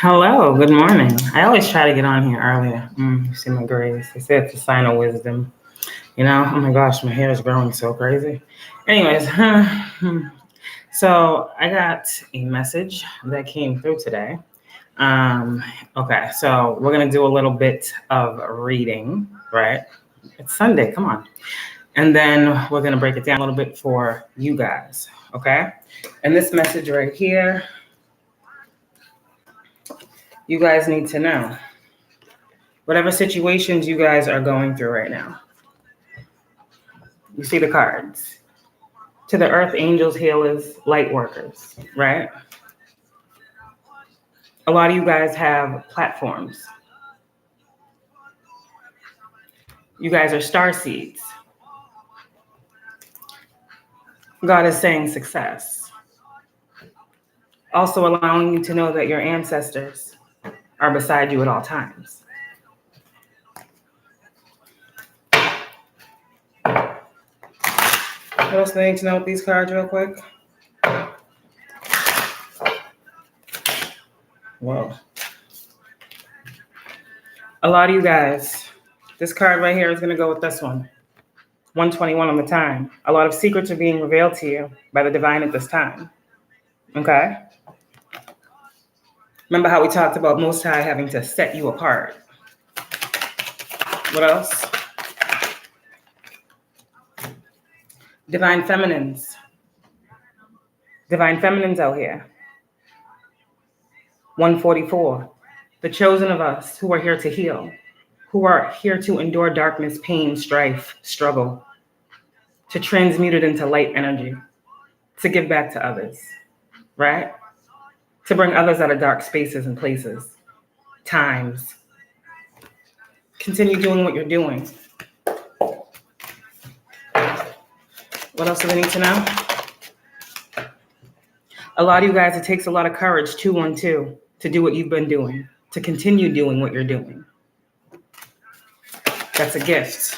Hello, good morning. I always try to get on here earlier. You see my grays. They say it's a sign of wisdom. You know, oh my gosh, my hair is growing so crazy. Anyways, so I got a message that came through today. Okay, so we're going to do a little bit of reading, right? It's Sunday, come on. And then we're going to break it down a little bit for you guys, okay? And this message right here, you guys need to know whatever situations you guys are going through right now. You see the cards. To the earth, angels, healers, light workers, right? A lot of you guys have platforms. You guys are starseeds. God is saying success. Also allowing you to know that your ancestors are beside you at all times. What else do I need to know with these cards real quick? Whoa. A lot of you guys, this card right here is going to go with this one. 121 on the time. A lot of secrets are being revealed to you by the divine at this time. Okay? Remember how we talked about Most High having to set you apart. What else? Divine feminines. Divine feminines out here. 144. The chosen of us who are here to heal, who are here to endure darkness, pain, strife, struggle, to transmute it into light energy, to give back to others, right? To bring others out of dark spaces and places, times. Continue doing what you're doing. What else do we need to know? A lot of you guys, it takes a lot of courage, 212, to do what you've been doing, to continue doing what you're doing. That's a gift.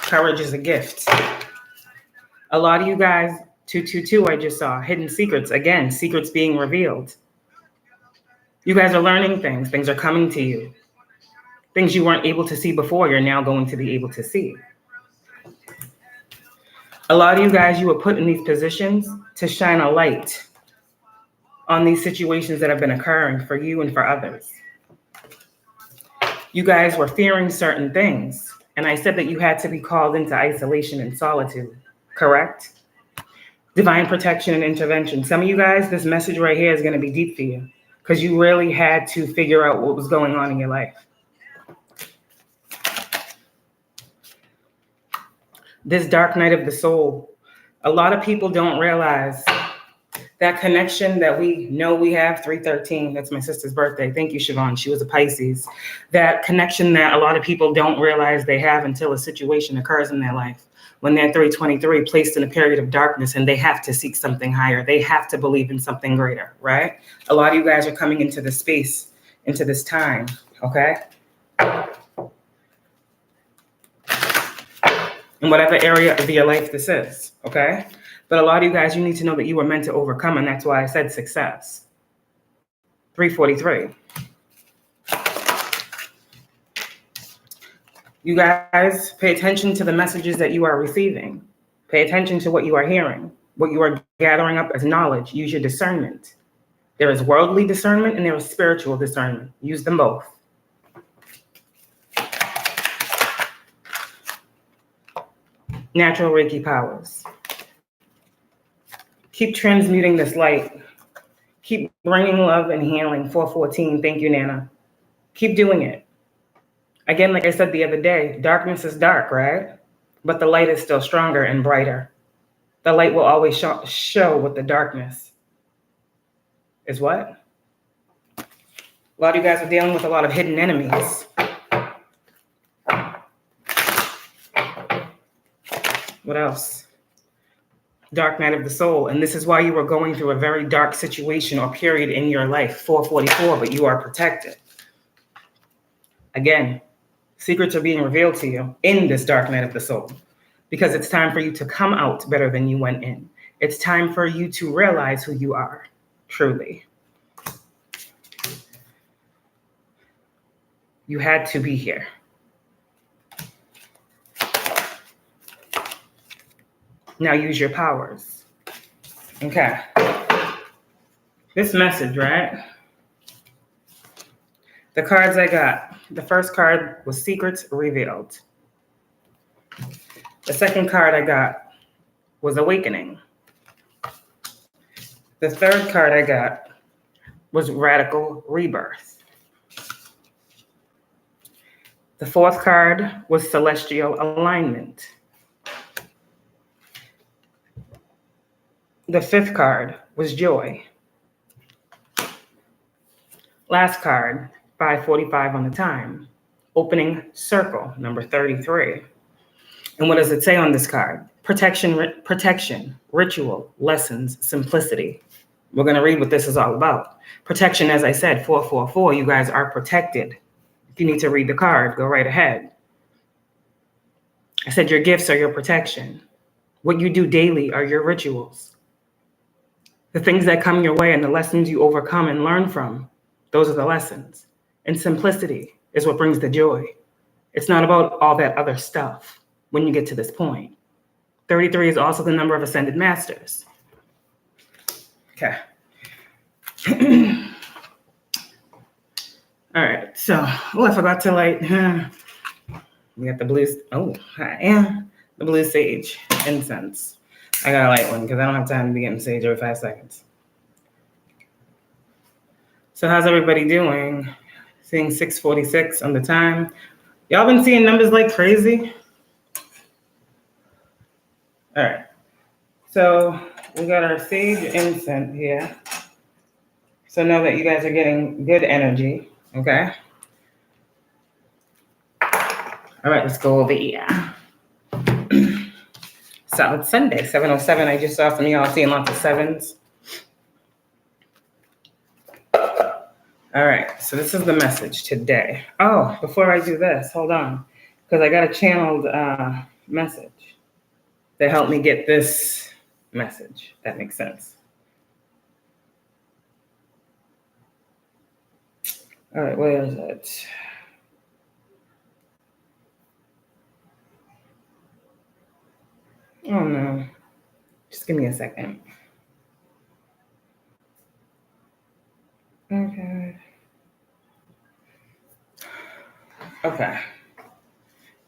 Courage is a gift. A lot of you guys, 222, I just saw, hidden secrets. Again, secrets being revealed. You guys are learning things. Things are coming to you. Things you weren't able to see before, you're now going to be able to see. A lot of you guys, you were put in these positions to shine a light on these situations that have been occurring for you and for others. You guys were fearing certain things, and I said that you had to be called into isolation and solitude, correct? Divine protection and intervention. Some of you guys, this message right here is going to be deep for you because you really had to figure out what was going on in your life. This dark night of the soul, a lot of people don't realize that connection that we know we have, 313, that's my sister's birthday. Thank you, Siobhan. She was a Pisces. That connection that a lot of people don't realize they have until a situation occurs in their life. When they're 323, placed in a period of darkness and they have to seek something higher. They have to believe in something greater, right? A lot of you guys are coming into this space, into this time, okay? In whatever area of your life this is, okay? But a lot of you guys, you need to know that you were meant to overcome, and that's why I said success. 343. You guys, pay attention to the messages that you are receiving. Pay attention to what you are hearing, what you are gathering up as knowledge. Use your discernment. There is worldly discernment and there is spiritual discernment. Use them both. Natural Reiki powers. Keep transmuting this light. Keep bringing love and healing. 414. Thank you, Nana. Keep doing it. Again, like I said the other day, darkness is dark, right? But the light is still stronger and brighter. The light will always show what the darkness is what? A lot of you guys are dealing with a lot of hidden enemies. What else? Dark night of the soul. And this is why you were going through a very dark situation or period in your life, 444, but you are protected. Again, secrets are being revealed to you in this dark night of the soul because it's time for you to come out better than you went in. It's time for you to realize who you are, truly. You had to be here. Now use your powers. Okay. This message, right? The cards I got. The first card was Secrets Revealed. The second card I got was Awakening. The third card I got was Radical Rebirth. The fourth card was Celestial Alignment. The fifth card was Joy. Last card, 5:45 on the time, Opening Circle, number 33. And what does it say on this card? Protection, ritual, lessons, simplicity. We're going to read what this is all about. Protection, as I said, 444, you guys are protected. If you need to read the card, go right ahead. I said your gifts are your protection. What you do daily are your rituals. The things that come your way and the lessons you overcome and learn from, those are the lessons. And simplicity is what brings the joy. It's not about all that other stuff when you get to this point. 33 is also the number of ascended masters. Okay. All right, so, I forgot to light. We got the blue, the blue sage incense. I gotta light one because I don't have time to be getting sage every 5 seconds. So how's everybody doing? Seeing 6:46 on the time. Y'all been seeing numbers like crazy? All right, so we got our sage incense here. So know that you guys are getting good energy, okay? All right, let's go over here. So it's Sunday, 7:07. I just saw some of y'all seeing lots of sevens. All right, so this is the message today. Oh, before I do this, hold on, because I got a channeled message that helped me get this message. That makes sense. All right, where is it? Oh no, just give me a second. Okay.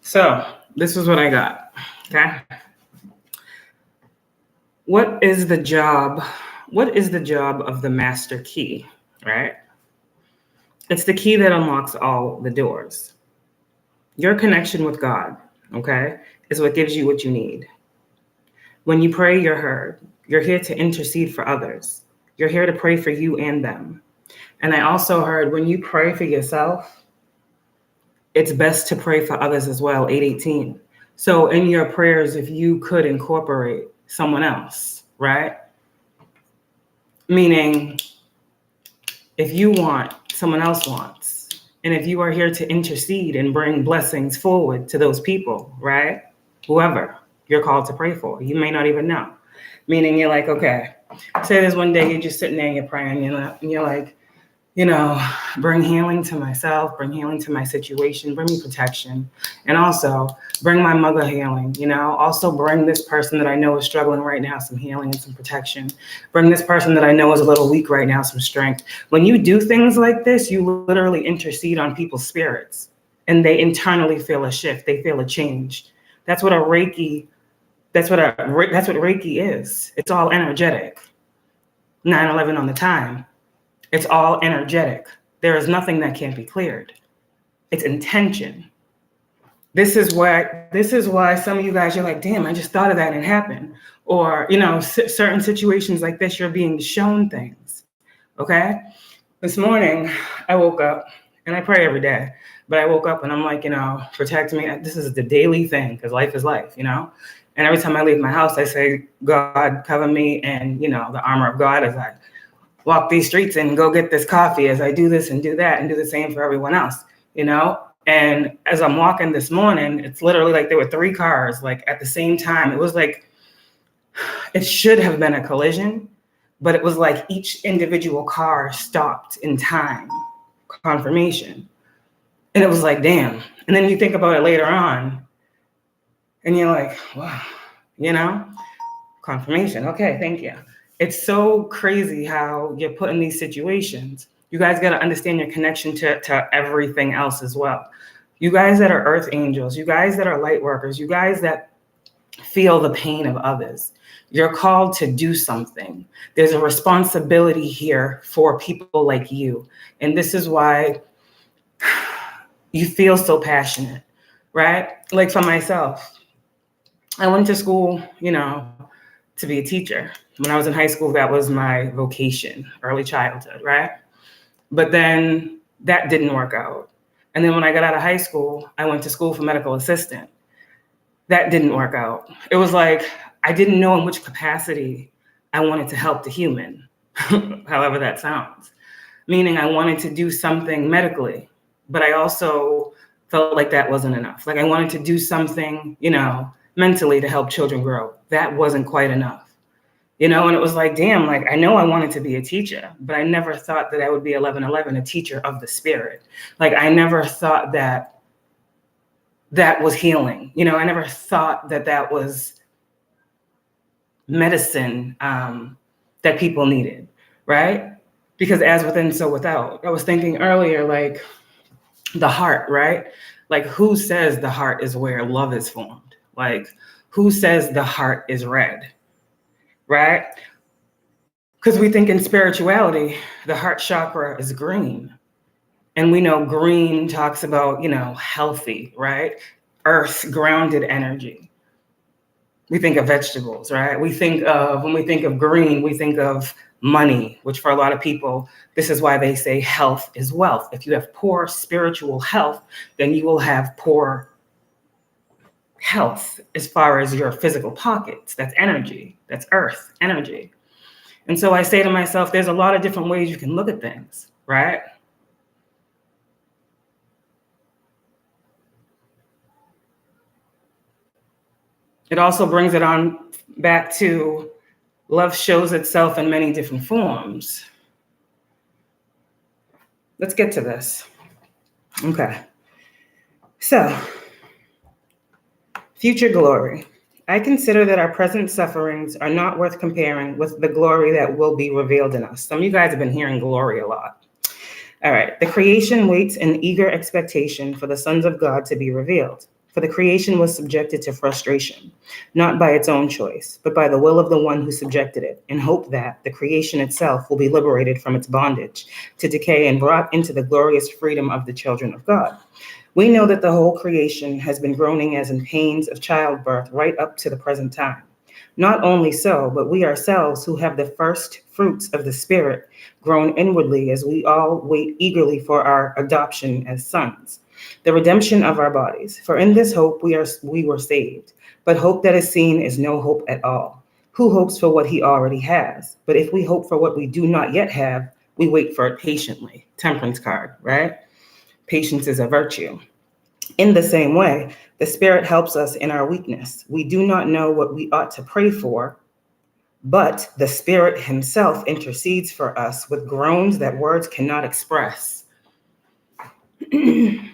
So this is what I got, okay? What is the job of the master key, right? It's the key that unlocks all the doors. Your connection with God, okay, is what gives you what you need. When you pray, you're heard. You're here to intercede for others. You're here to pray for you and them. And I also heard when you pray for yourself, it's best to pray for others as well, 818. So in your prayers, if you could incorporate someone else, right? Meaning, if you want, someone else wants. And if you are here to intercede and bring blessings forward to those people, right? Whoever you're called to pray for, you may not even know. Meaning you're like, okay, say there's one day you're just sitting there and you're praying, and you're like, bring healing to myself, bring healing to my situation, bring me protection, and also bring my mother healing, also bring this person that I know is struggling right now some healing and some protection. Bring this person that I know is a little weak right now some strength. When you do things like this, you literally intercede on people's spirits, and they internally feel a shift. They feel a change. That's what Reiki is. It's all energetic. 9/11 on the time. It's all energetic. There is nothing that can't be cleared. It's intention. This is why some of you guys, you're like, damn, I just thought of that and it happened. Or, certain situations like this, you're being shown things, okay? This morning, I woke up, and I pray every day, but I woke up and I'm like, protect me. This is the daily thing, because life is life, And every time I leave my house, I say, God, cover me, and, the armor of God as I walk these streets and go get this coffee, as I do this and do that and do the same for everyone else, And as I'm walking this morning, it's literally like there were 3 cars, like at the same time. It was like, it should have been a collision, but it was like each individual car stopped in time. Confirmation. And it was like, damn. And then you think about it later on and you're like, wow, you know, confirmation. Okay, thank you. It's so crazy how you're put in these situations. You guys got to understand your connection to everything else as well. You guys that are earth angels, you guys that are light workers, you guys that feel the pain of others, you're called to do something. There's a responsibility here for people like you. And this is why you feel so passionate, right? Like for myself, I went to school, you know, to be a teacher. When I was in high school, that was my vocation, early childhood, right? But then that didn't work out. And then when I got out of high school, I went to school for medical assistant. That didn't work out. It was like, I didn't know in which capacity I wanted to help the human, however that sounds. Meaning I wanted to do something medically, but I also felt like that wasn't enough. Like I wanted to do something, you know, mentally to help children grow. That wasn't quite enough. You know, and it was like, damn, like I know I wanted to be a teacher, but I never thought that I would be 1111, a teacher of the spirit. Like I never thought that that was healing. You know, I never thought that that was medicine that people needed, right? Because as within, so without. I was thinking earlier, like the heart, right? Like who says the heart is where love is formed? Like who says the heart is red? Right? Because we think in spirituality, the heart chakra is green. And we know green talks about, you know, healthy, right? Earth, grounded energy. We think of vegetables, right? We think of, when we think of green, we think of money, which for a lot of people, this is why they say health is wealth. If you have poor spiritual health, then you will have poor health as far as your physical pockets. That's energy. That's earth energy. And so I say to myself, there's a lot of different ways you can look at things, right? It also brings it on back to love shows itself in many different forms. Let's get to this. Okay. So, future glory. I consider that our present sufferings are not worth comparing with the glory that will be revealed in us. Some of you guys have been hearing glory a lot. All right. The creation waits in eager expectation for the sons of God to be revealed. For the creation was subjected to frustration, not by its own choice, but by the will of the one who subjected it, in hope that the creation itself will be liberated from its bondage to decay and brought into the glorious freedom of the children of God. We know that the whole creation has been groaning as in pains of childbirth right up to the present time. Not only so, but we ourselves who have the first fruits of the Spirit groan inwardly as we all wait eagerly for our adoption as sons, the redemption of our bodies. For in this hope we were saved. But hope that is seen is no hope at all. Who hopes for what he already has? But if we hope for what we do not yet have, we wait for it patiently. Temperance card, right? Patience is a virtue. In the same way, the Spirit helps us in our weakness. We do not know what we ought to pray for, but the Spirit himself intercedes for us with groans that words cannot express. And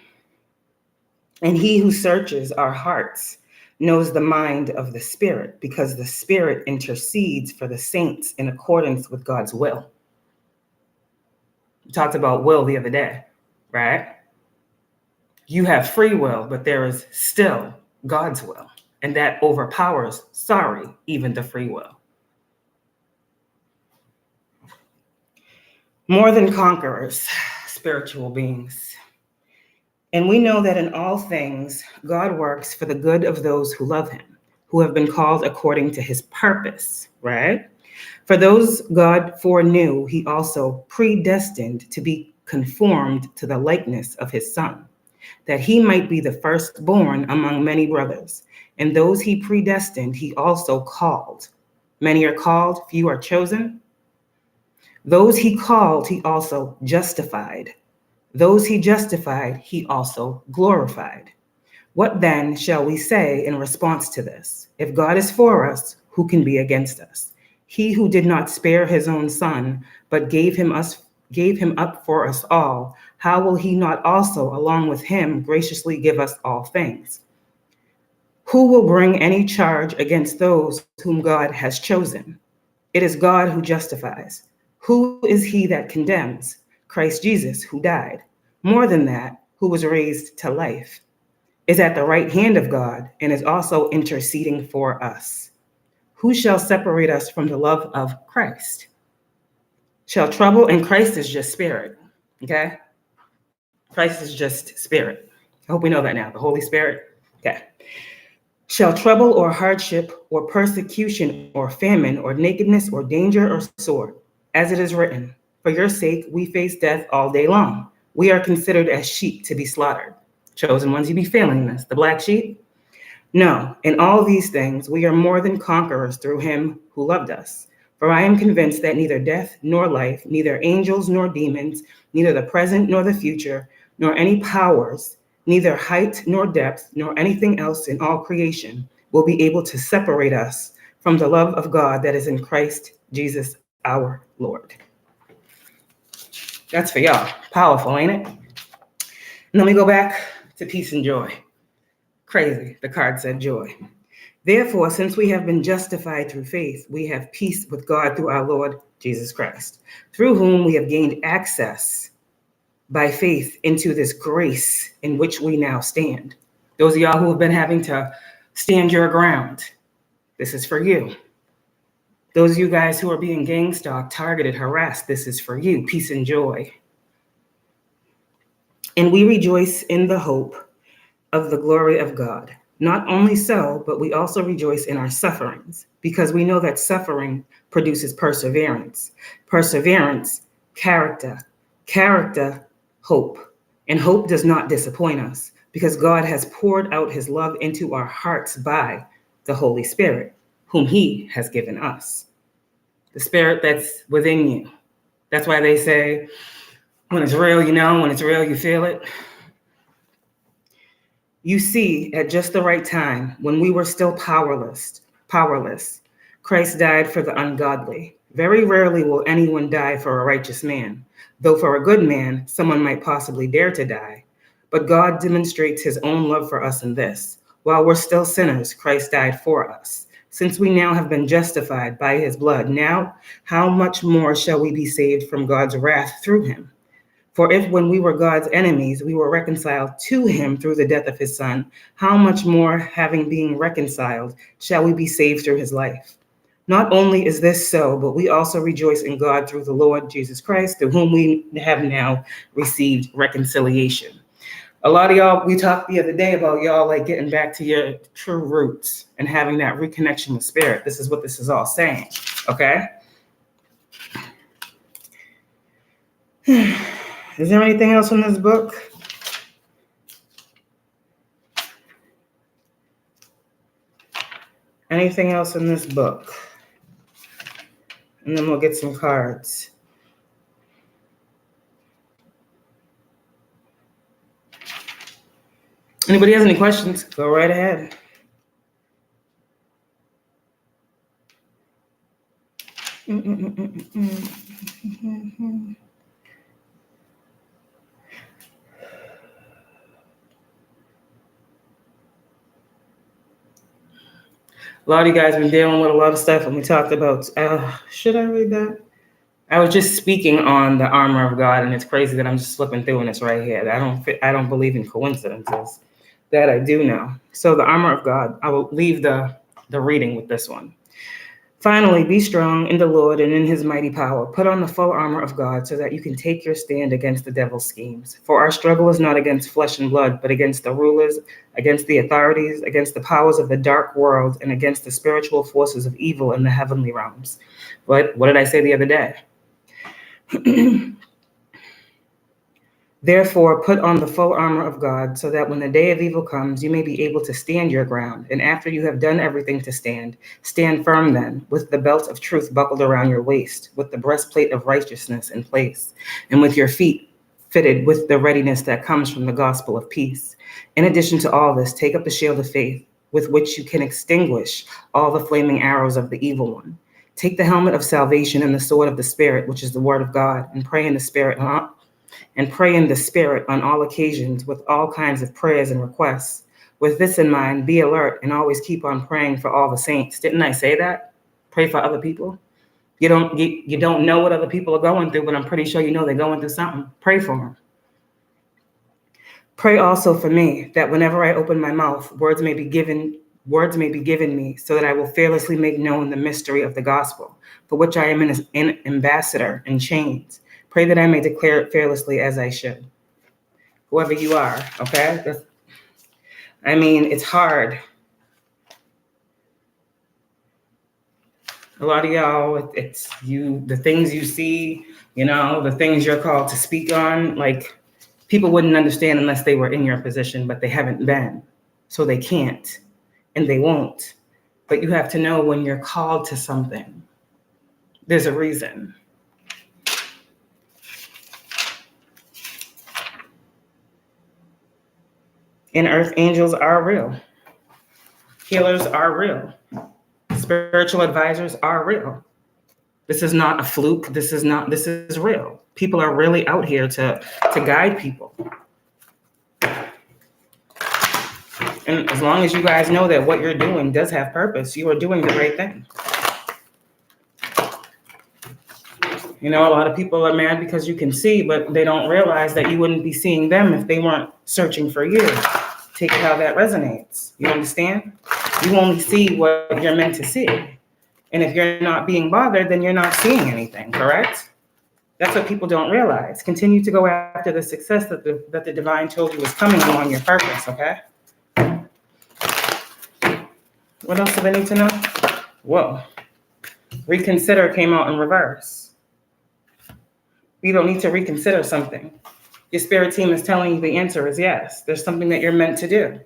he who searches our hearts knows the mind of the Spirit, because the Spirit intercedes for the saints in accordance with God's will. We talked about will the other day, right? You have free will, but there is still God's will, and that overpowers, even the free will. More than conquerors, spiritual beings. And we know that in all things, God works for the good of those who love him, who have been called according to his purpose, right? For those God foreknew, he also predestined to be conformed to the likeness of his Son, that he might be the firstborn among many brothers. And those he predestined, he also called. Many are called, few are chosen. Those he called, he also justified. Those he justified, he also glorified. What then shall we say in response to this? If God is for us, who can be against us? He who did not spare his own Son, but gave him gave him up for us all, how will he not also, along with him, graciously give us all things? Who will bring any charge against those whom God has chosen? It is God who justifies. Who is he that condemns? Christ Jesus, who died. More than that, who was raised to life, is at the right hand of God and is also interceding for us. Who shall separate us from the love of Christ? Shall trouble, and Christ is just spirit, okay? Christ is just spirit. I hope we know that now, the Holy Spirit, okay. Shall trouble or hardship or persecution or famine or nakedness or danger or sword, as it is written, for your sake we face death all day long. We are considered as sheep to be slaughtered. Chosen ones, you be failing this, the black sheep? No, in all these things we are more than conquerors through him who loved us. For I am convinced that neither death nor life, neither angels nor demons, neither the present nor the future, nor any powers, neither height nor depth, nor anything else in all creation will be able to separate us from the love of God that is in Christ Jesus our Lord. That's for y'all. Powerful, ain't it? And then we go back to peace and joy. Crazy, the card said joy. Therefore, since we have been justified through faith, we have peace with God through our Lord Jesus Christ, through whom we have gained access by faith into this grace in which we now stand. Those of y'all who have been having to stand your ground, this is for you. Those of you guys who are being gang stalked, targeted, harassed, this is for you. Peace and joy. And we rejoice in the hope of the glory of God. Not only so, but we also rejoice in our sufferings, because we know that suffering produces perseverance. Perseverance, character. Character, hope. And hope does not disappoint us, because God has poured out his love into our hearts by the Holy Spirit, whom he has given us. The Spirit that's within you. That's why they say, when it's real, you know, when it's real, you feel it. You see, at just the right time, when we were still powerless, Christ died for the ungodly. Very rarely will anyone die for a righteous man, though for a good man, someone might possibly dare to die. But God demonstrates his own love for us in this. While we're still sinners, Christ died for us. Since we now have been justified by his blood, now how much more shall we be saved from God's wrath through him? For if when we were God's enemies, we were reconciled to him through the death of his son, how much more, having been reconciled, shall we be saved through his life? Not only is this so, but we also rejoice in God through the Lord Jesus Christ, through whom we have now received reconciliation. A lot of y'all, we talked the other day about y'all like getting back to your true roots and having that reconnection with spirit. This is what this is all saying, okay? Is there anything else in this book? Anything else in this book? And then we'll get some cards. Anybody has any questions? Go right ahead. A lot of you guys have been dealing with a lot of stuff, and we talked about, should I read that? I was just speaking on the armor of God, and it's crazy that I'm just flipping through and it's right here. I don't believe in coincidences. That I do know. So the armor of God, I will leave the reading with this one. Finally, be strong in the Lord and in his mighty power. Put on the full armor of God so that you can take your stand against the devil's schemes. For our struggle is not against flesh and blood, but against the rulers, against the authorities, against the powers of the dark world, and against the spiritual forces of evil in the heavenly realms. What did I say the other day? Therefore, put on the full armor of God so that when the day of evil comes, you may be able to stand your ground. And after you have done everything to stand firm then, with the belt of truth buckled around your waist, with the breastplate of righteousness in place, and with your feet fitted with the readiness that comes from the gospel of peace. In addition to all this, take up the shield of faith, with which you can extinguish all the flaming arrows of the evil one. Take the helmet of salvation and the sword of the Spirit, which is the word of God, and pray in the Spirit on all occasions with all kinds of prayers and requests. With this in mind, be alert and always keep on praying for all the saints. Didn't I say that? Pray for other people. You don't know what other people are going through, but I'm pretty sure you know they're going through something. Pray for them. Pray also for me, that whenever I open my mouth, words may be given me, so that I will fearlessly make known the mystery of the gospel, for which I am an ambassador in chains. Pray that I may declare it fearlessly as I should. Whoever you are, okay? It's hard. A lot of y'all, it's you, the things you see, the things you're called to speak on, like, people wouldn't understand unless they were in your position, but they haven't been. So they can't, and they won't. But you have to know when you're called to something, there's a reason. And earth angels are real. Healers are real. Spiritual advisors are real. This is not a fluke. This is real. People are really out here to guide people. And as long as you guys know that what you're doing does have purpose, you are doing the right thing. A lot of people are mad because you can see, but they don't realize that you wouldn't be seeing them if they weren't searching for you. Take how that resonates. You understand? You only see what you're meant to see. And if you're not being bothered, then you're not seeing anything, correct? That's what people don't realize. Continue to go after the success that the divine told you was coming on your purpose, okay? What else do they need to know? Whoa. Reconsider came out in reverse. You don't need to reconsider something. Your spirit team is telling you the answer is yes. There's something that you're meant to do.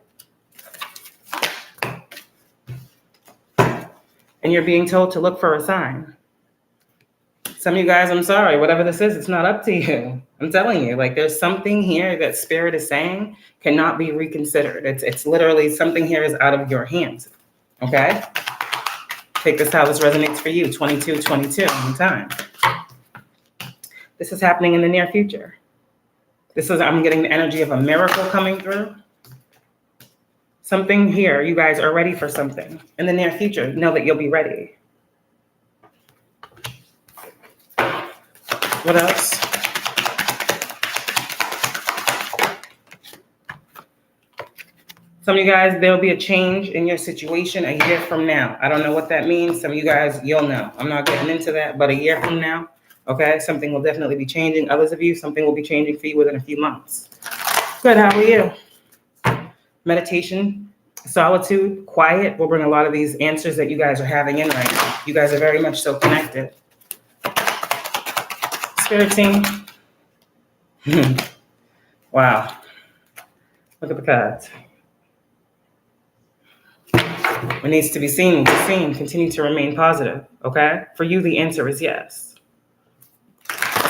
And you're being told to look for a sign. Some of you guys, I'm sorry, whatever this is, it's not up to you. I'm telling you, like, there's something here that spirit is saying cannot be reconsidered. It's literally something here is out of your hands. Okay? Take this how this resonates for you. 2222 on time. This is happening in the near future. I'm getting the energy of a miracle coming through. Something here, you guys are ready for something. In the near future, know that you'll be ready. What else? Some of you guys, there'll be a change in your situation a year from now. I don't know what that means. Some of you guys, you'll know. I'm not getting into that, but a year from now, okay, something will definitely be changing. Others of you, something will be changing for you within a few months. Good, how are you? Meditation, solitude, quiet will bring a lot of these answers that you guys are having in right now. You guys are very much so connected. Spirit team. Wow. Look at the cards. What needs to be seen will be seen. Continue to remain positive, okay? For you, the answer is yes.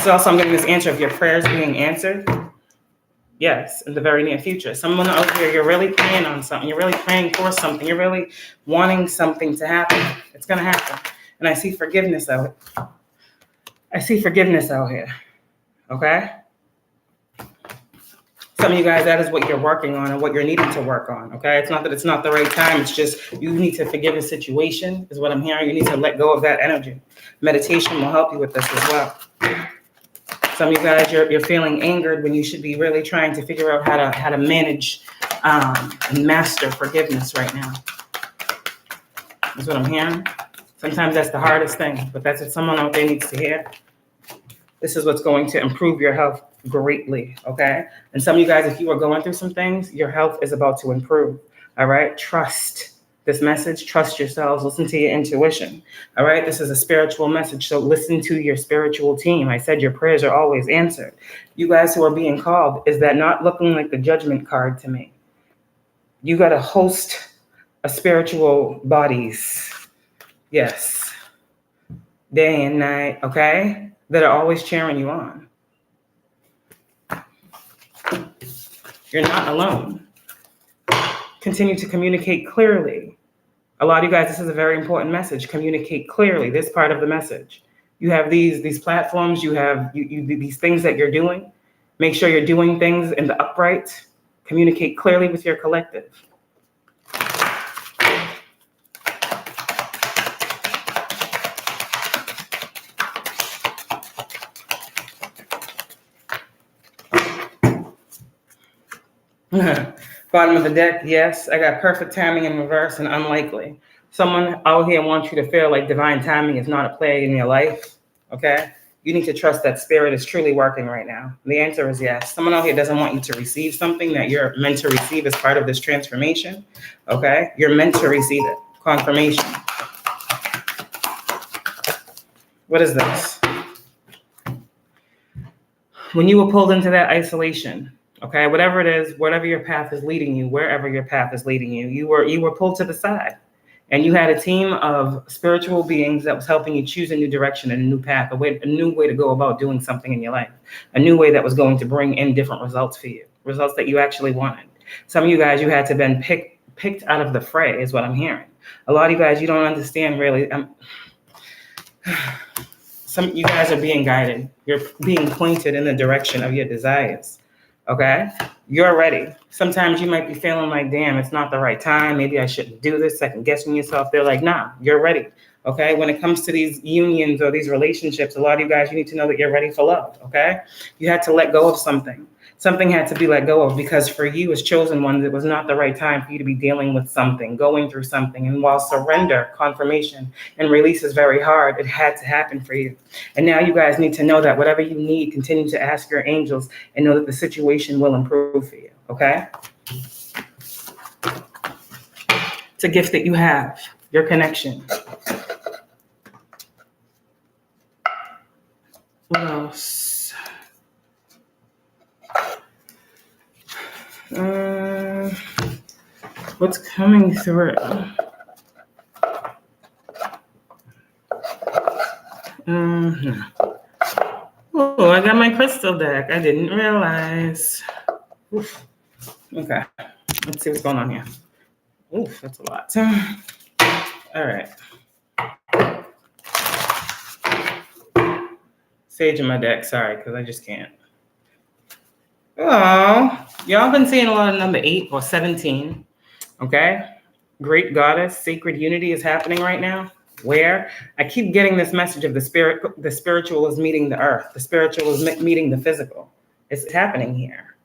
So also I'm getting this answer of your prayers being answered. Yes, in the very near future. Someone out here, you're really praying on something. You're really praying for something. You're really wanting something to happen. It's going to happen. And I see forgiveness out. I see forgiveness out here. Okay? Some of you guys, that is what you're working on and what you're needing to work on. Okay? It's not that it's not the right time. It's just you need to forgive a situation is what I'm hearing. You need to let go of that energy. Meditation will help you with this as well. Some of you guys, you're feeling angered when you should be really trying to figure out how to manage and master forgiveness right now. That's what I'm hearing. Sometimes that's the hardest thing, but that's what someone out there needs to hear. This is what's going to improve your health greatly, okay? And some of you guys, if you are going through some things, your health is about to improve, all right? Trust this message. Trust yourselves. Listen to your intuition, all right? This is a spiritual message, so listen to your spiritual team. I said your prayers are always answered. You guys who are being called, is that not looking like the judgment card to me? You got to host a spiritual bodies, yes, day and night, okay, that are always cheering you on. You're not alone. Continue to communicate clearly, A lot of you guys, this is a very important message. Communicate clearly. This part of the message. You have these platforms. You have these things that you're doing. Make sure you're doing things in the upright. Communicate clearly with your collective. Bottom of the deck, yes, I got perfect timing in reverse and unlikely. Someone out here wants you to feel like divine timing is not a play in your life, okay? You need to trust that spirit is truly working right now. The answer is yes. Someone out here doesn't want you to receive something that you're meant to receive as part of this transformation, okay? You're meant to receive it. Confirmation. What is this? When you were pulled into that isolation, okay, whatever it is, whatever your path is leading you, wherever your path is leading you, you were pulled to the side. And you had a team of spiritual beings that was helping you choose a new direction and a new path, a new way to go about doing something in your life, a new way that was going to bring in different results for you, results that you actually wanted. Some of you guys, you had to been picked out of the fray, is what I'm hearing. A lot of you guys, you don't understand really. Some of you guys are being guided. You're being pointed in the direction of your desires. Okay, you're ready. Sometimes you might be feeling like, damn, it's not the right time. Maybe I shouldn't do this. Second guessing yourself. They're like, nah, you're ready. Okay, when it comes to these unions or these relationships, a lot of you guys, you need to know that you're ready for love. Okay, you had to let go of something. Something had to be let go of because for you as chosen ones, it was not the right time for you to be dealing with something, going through something. And while surrender, confirmation, and release is very hard, it had to happen for you. And now you guys need to know that whatever you need, continue to ask your angels and know that the situation will improve for you, okay? It's a gift that you have, your connection. What else? What's coming through? Oh, I got my crystal deck. I didn't realize. Oof. Okay, let's see what's going on here. Oof, that's a lot. All right. Sage in my deck, sorry, because I just can't. Oh, y'all been seeing a lot of number 8 or 17, okay? Great goddess, sacred unity is happening right now. Where I keep getting this message of the spiritual is meeting the earth. The spiritual is meeting the physical. It's happening here.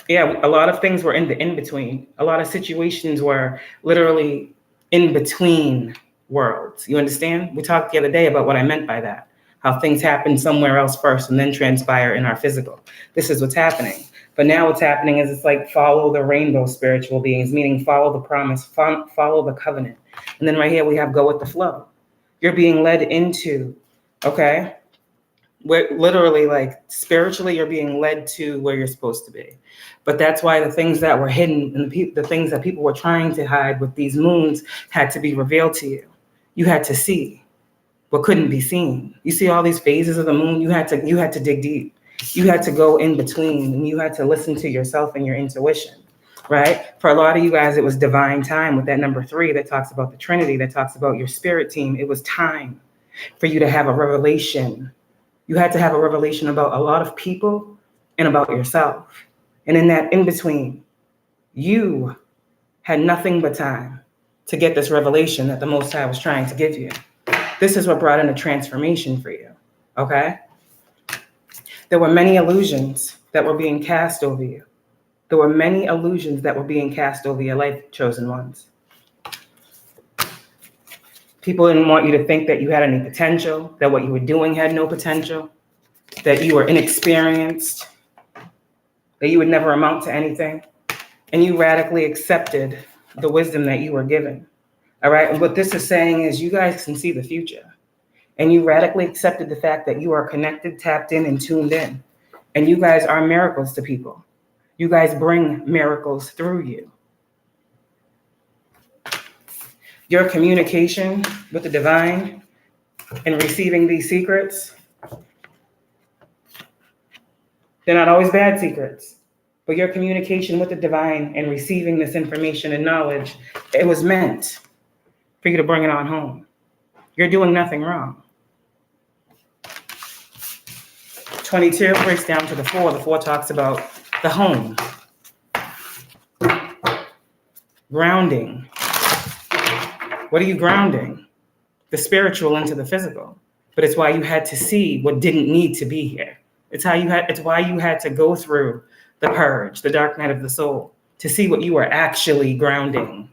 Yeah, a lot of things were in the in-between. A lot of situations were literally in between worlds. You understand? We talked the other day about what I meant by that. How things happen somewhere else first and then transpire in our physical. This is what's happening. But now what's happening is it's like follow the rainbow spiritual beings, meaning follow the promise, follow the covenant. And then right here we have go with the flow. You're being led into, okay? We're literally like spiritually you're being led to where you're supposed to be. But that's why the things that were hidden and the things that people were trying to hide with these moons had to be revealed to you. You had to see what couldn't be seen. You see all these phases of the moon, you had to dig deep. You had to go in between and you had to listen to yourself and your intuition, right? For a lot of you guys, it was divine time with that number 3 that talks about the Trinity, that talks about your spirit team. It was time for you to have a revelation. You had to have a revelation about a lot of people and about yourself. And in that in-between, you had nothing but time to get this revelation that the Most High was trying to give you. This is what brought in a transformation for you, okay? There were many illusions that were being cast over you. There were many illusions that were being cast over your life, chosen ones. People didn't want you to think that you had any potential, that what you were doing had no potential, that you were inexperienced, that you would never amount to anything. And you radically accepted the wisdom that you were given. All right. And what this is saying is you guys can see the future. And you radically accepted the fact that you are connected, tapped in, and tuned in. And you guys are miracles to people. You guys bring miracles through you. Your communication with the divine and receiving these secrets, they're not always bad secrets, But your communication with the divine and receiving this information and knowledge, it was meant for you to bring it on home. You're doing nothing wrong. 22 breaks down to the 4. The 4 talks about the home. Grounding. What are you grounding? The spiritual into the physical. But it's why you had to see what didn't need to be here. It's why you had to go through the purge, the dark night of the soul, to see what you were actually grounding.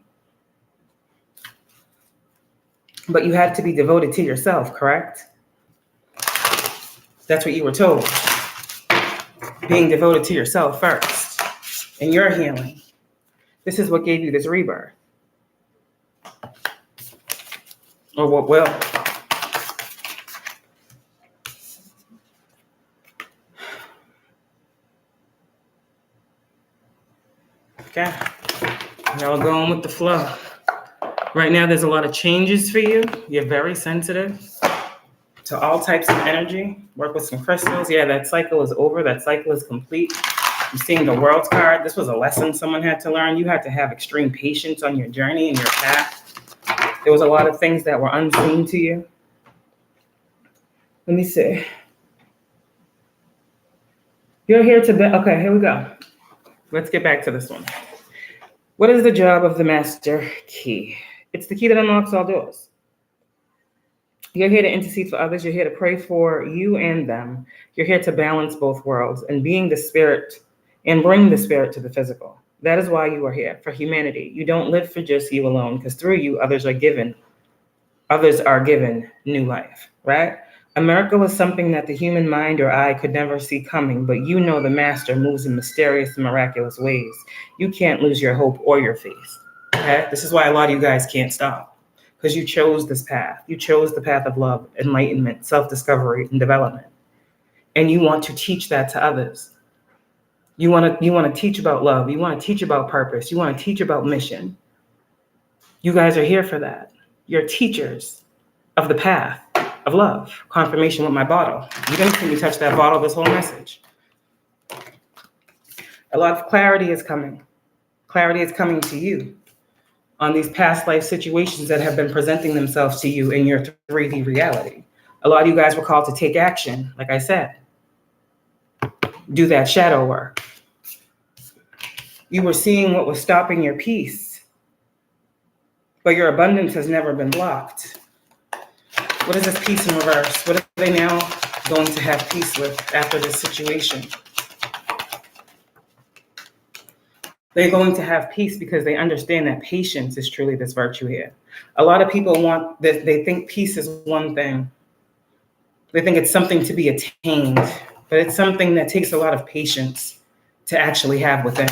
But you had to be devoted to yourself, correct? That's what you were told. Being devoted to yourself first. And your healing. This is what gave you this rebirth. Or what will. Okay. Y'all going with the flow. Right now, there's a lot of changes for you. You're very sensitive to all types of energy. Work with some crystals. Yeah, that cycle is over. That cycle is complete. I'm seeing the World's card. This was a lesson someone had to learn. You had to have extreme patience on your journey and your path. There was a lot of things that were unseen to you. Let me see. You're here to be. Okay, here we go. Let's get back to this one. What is the job of the master key? It's the key that unlocks all doors. You're here to intercede for others. You're here to pray for you and them. You're here to balance both worlds and being the spirit and bring the spirit to the physical. That is why you are here, for humanity. You don't live for just you alone, because through you, others are given new life, right? A miracle is something that the human mind or eye could never see coming, but you know the master moves in mysterious and miraculous ways. You can't lose your hope or your faith, okay? This is why a lot of you guys can't stop, because you chose this path. You chose the path of love, enlightenment, self-discovery, and development. And you want to teach that to others. You want to teach about love. You want to teach about purpose. You want to teach about mission. You guys are here for that. You're teachers of the path of love. Confirmation with my bottle. You didn't see me touch that bottle this whole message. A lot of clarity is coming. Clarity is coming to you on these past life situations that have been presenting themselves to you in your 3D reality. A lot of you guys were called to take action, like I said. Do that shadow work. You were seeing what was stopping your peace, but your abundance has never been blocked. What is this peace in reverse? What are they now going to have peace with after this situation? They're going to have peace because they understand that patience is truly this virtue here. A lot of people want that. They think peace is one thing. They think it's something to be attained, but it's something that takes a lot of patience to actually have within.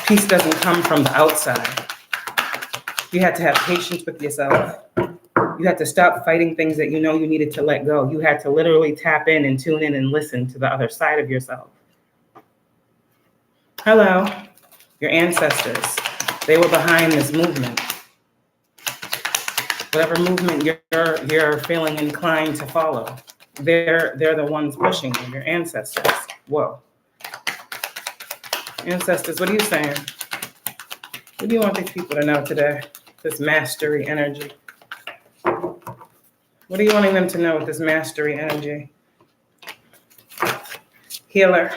Peace doesn't come from the outside. You had to have patience with yourself. You had to stop fighting things that you know you needed to let go. You had to literally tap in and tune in and listen to the other side of yourself. Hello, your ancestors. They were behind this movement. Whatever movement you're feeling inclined to follow, they're the ones pushing you, your ancestors. Whoa. Ancestors, what are you saying? What do you want these people to know today? This mastery energy. What are you wanting them to know with this mastery energy? Healer.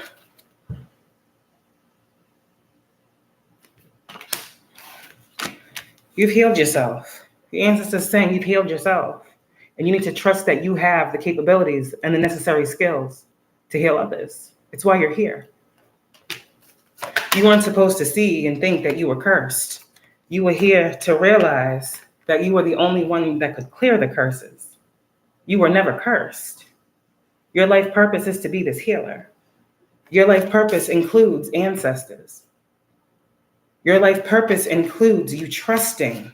You've healed yourself. The ancestors saying you've healed yourself. And you need to trust that you have the capabilities and the necessary skills to heal others. It's why you're here. You weren't supposed to see and think that you were cursed. You were here to realize that you were the only one that could clear the curses. You were never cursed. Your life purpose is to be this healer. Your life purpose includes ancestors. Your life purpose includes you trusting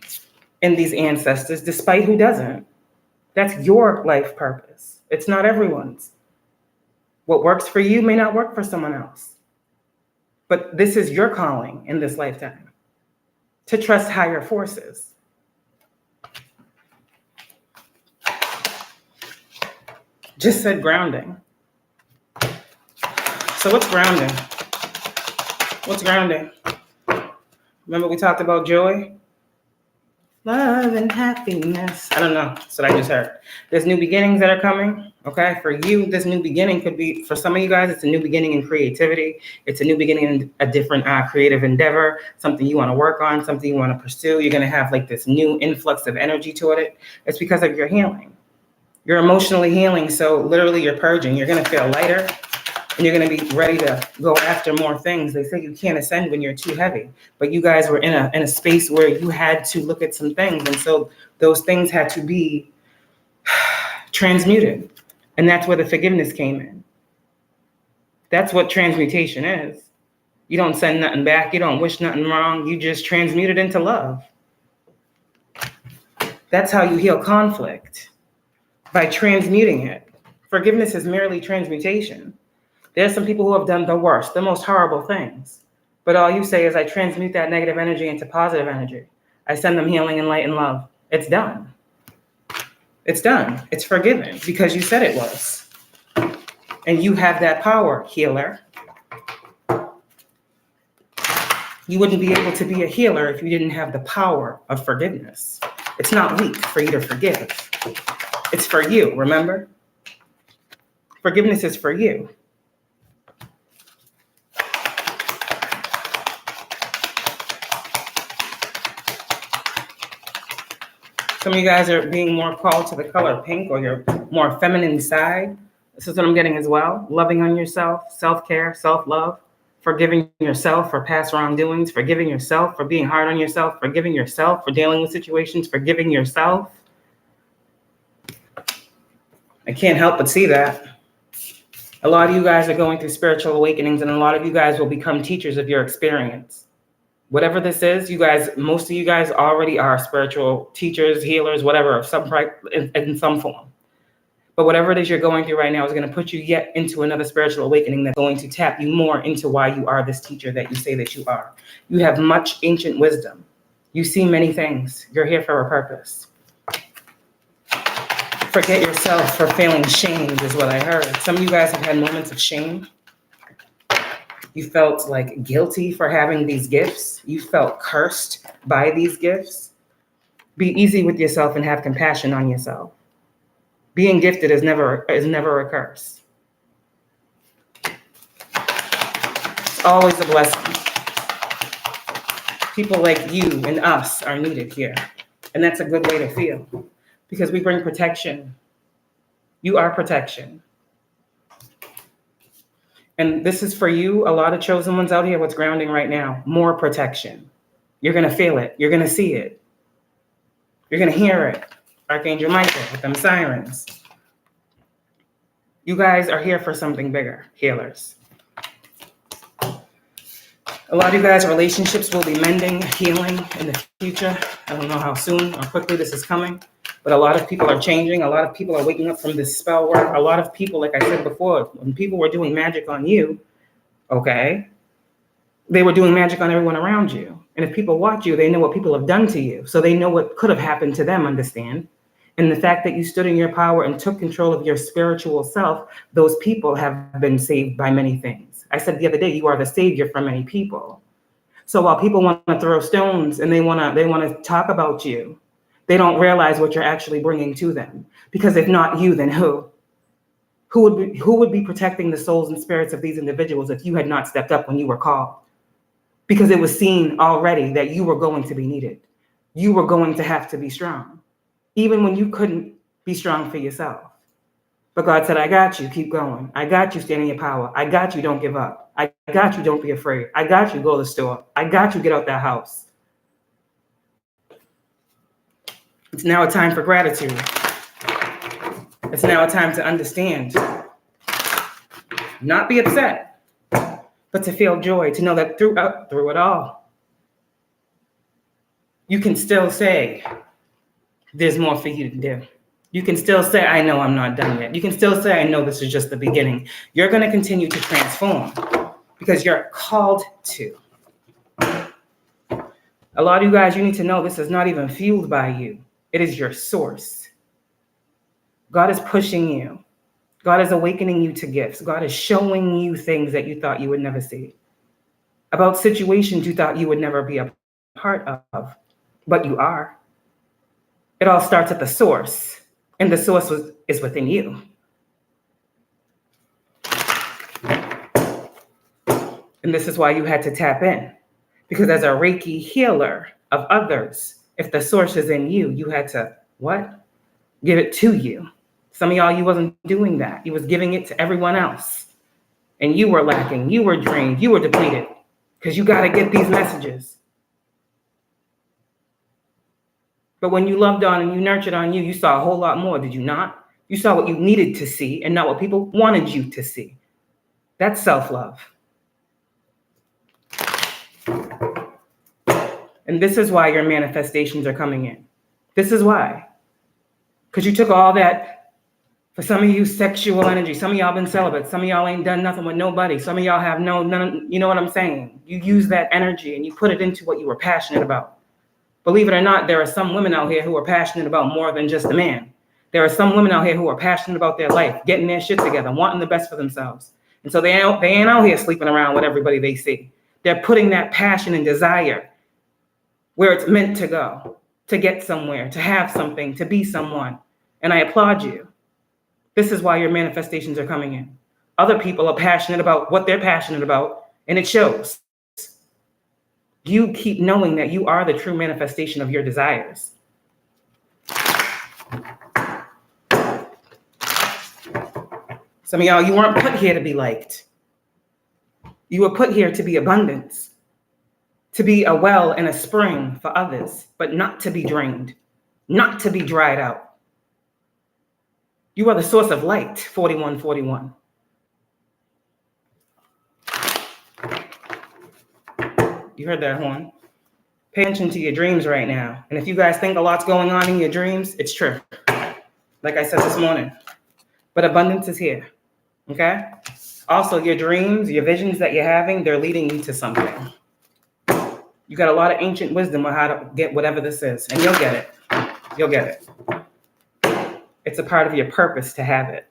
in these ancestors despite who doesn't. That's your life purpose. It's not everyone's. What works for you may not work for someone else. But this is your calling in this lifetime, to trust higher forces. Just said grounding. So what's grounding? What's grounding? Remember we talked about joy? Love and happiness. I don't know. That's what I just heard. There's new beginnings that are coming. Okay. For you, this new beginning could be, for some of you guys, it's a new beginning in creativity. It's a new beginning in a different creative endeavor, something you want to work on, something you want to pursue. You're going to have like this new influx of energy toward it. It's because of your healing. You're emotionally healing. So literally you're purging. You're going to feel lighter. And you're going to be ready to go after more things. They say you can't ascend when you're too heavy, but you guys were in a space where you had to look at some things. And so those things had to be transmuted. And that's where the forgiveness came in. That's what transmutation is. You don't send nothing back. You don't wish nothing wrong. You just transmute it into love. That's how you heal conflict, by transmuting it. Forgiveness is merely transmutation. There's some people who have done the worst, the most horrible things. But all you say is, I transmute that negative energy into positive energy. I send them healing and light and love. It's done. It's done. It's forgiven because you said it was. And you have that power, healer. You wouldn't be able to be a healer if you didn't have the power of forgiveness. It's not weak for you to forgive. It's for you, remember? Forgiveness is for you. Some of you guys are being more called to the color pink, or your more feminine side. This is what I'm getting as well. Loving on yourself, self-care, self-love, forgiving yourself for past wrongdoings, forgiving yourself for being hard on yourself, forgiving yourself for dealing with situations, forgiving yourself. I can't help but see that. A lot of you guys are going through spiritual awakenings, and a lot of you guys will become teachers of your experience. Whatever this is, you guys, most of you guys already are spiritual teachers, healers, whatever, of some in some form. But whatever it is you're going through right now is going to put you yet into another spiritual awakening that's going to tap you more into why you are this teacher that you say that you are. You have much ancient wisdom. You see many things. You're here for a purpose. Forget yourself for feeling shamed is what I heard. Some of you guys have had moments of shame. You felt like guilty for having these gifts. You felt cursed by these gifts. Be easy with yourself and have compassion on yourself. Being gifted is never a curse. It's always a blessing. People like you and us are needed here. And that's a good way to feel, because we bring protection. You are protection. And this is for you, a lot of chosen ones out here, what's grounding right now, more protection. You're going to feel it. You're going to see it. You're going to hear it. Archangel Michael with them sirens. You guys are here for something bigger, healers. A lot of you guys' relationships will be mending, healing in the future. I don't know how soon or quickly this is coming, but a lot of people are changing. A lot of people are waking up from this spell work. A lot of people, like I said before, when people were doing magic on you, okay, they were doing magic on everyone around you. And if people watch you, they know what people have done to you. So they know what could have happened to them, understand? And the fact that you stood in your power and took control of your spiritual self, those people have been saved by many things. I said the other day, you are the savior for many people. So while people want to throw stones and they want to talk about you, they don't realize what you're actually bringing to them. Because if not you, then who? Who would be protecting the souls and spirits of these individuals if you had not stepped up when you were called? Because it was seen already that you were going to be needed. You were going to have to be strong, even when you couldn't be strong for yourself. But God said, I got you, keep going. I got you, stand in your power. I got you, don't give up. I got you, don't be afraid. I got you, go to the store. I got you, get out that house. It's now a time for gratitude. It's now a time to understand. Not be upset, but to feel joy, to know that through it all, you can still say, there's more for you to do. You can still say, I know I'm not done yet. You can still say, I know this is just the beginning. You're going to continue to transform because you're called to. A lot of you guys, you need to know this is not even fueled by you. It is your source. God is pushing you. God is awakening you to gifts. God is showing you things that you thought you would never see. about situations you thought you would never be a part of, but you are. It all starts at the source, and the source is within you. And this is why you had to tap in. Because as a Reiki healer of others, if the source is in you, you had to, what? Give it to you. Some of y'all, you wasn't doing that. You was giving it to everyone else. And you were lacking, you were drained, you were depleted. Because you got to get these messages. But when you loved on and you nurtured on you, you saw a whole lot more, did you not? You saw what you needed to see and not what people wanted you to see. That's self-love. And this is why your manifestations are coming in. This is why. Because you took all that, for some of you, sexual energy. Some of y'all been celibate. Some of y'all ain't done nothing with nobody. Some of y'all have none, you know what I'm saying? You use that energy and you put it into what you were passionate about. Believe it or not, there are some women out here who are passionate about more than just a man. There are some women out here who are passionate about their life, getting their shit together, wanting the best for themselves. And so they ain't out here sleeping around with everybody they see. They're putting that passion and desire where it's meant to go, to get somewhere, to have something, to be someone. And I applaud you. This is why your manifestations are coming in. Other people are passionate about what they're passionate about, and it shows. You keep knowing that you are the true manifestation of your desires. Some of y'all, you weren't put here to be liked. You were put here to be abundance, to be a well and a spring for others, but not to be drained, not to be dried out. You are the source of light, 4141. You heard that horn? Pay attention to your dreams right now. And if you guys think a lot's going on in your dreams, it's true. Like I said this morning. But abundance is here, okay? Also, your dreams, your visions that you're having, they're leading you to something. You got a lot of ancient wisdom on how to get whatever this is, and you'll get it. You'll get it. It's a part of your purpose to have it.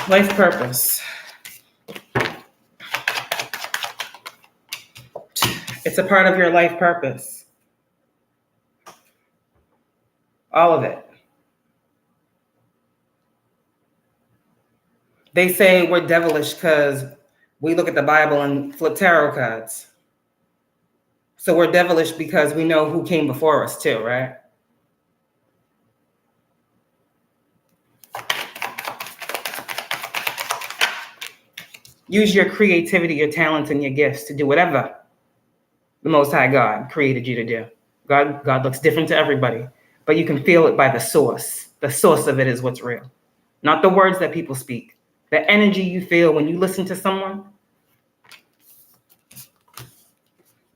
Life purpose. It's a part of your life purpose. All of it. They say we're devilish because we look at the Bible and flip tarot cards. So we're devilish because we know who came before us too, right? Use your creativity, your talents, and your gifts to do whatever the Most High God created you to do. God looks different to everybody, but you can feel it by the source. The source of it is what's real, not the words that people speak. The energy you feel when you listen to someone.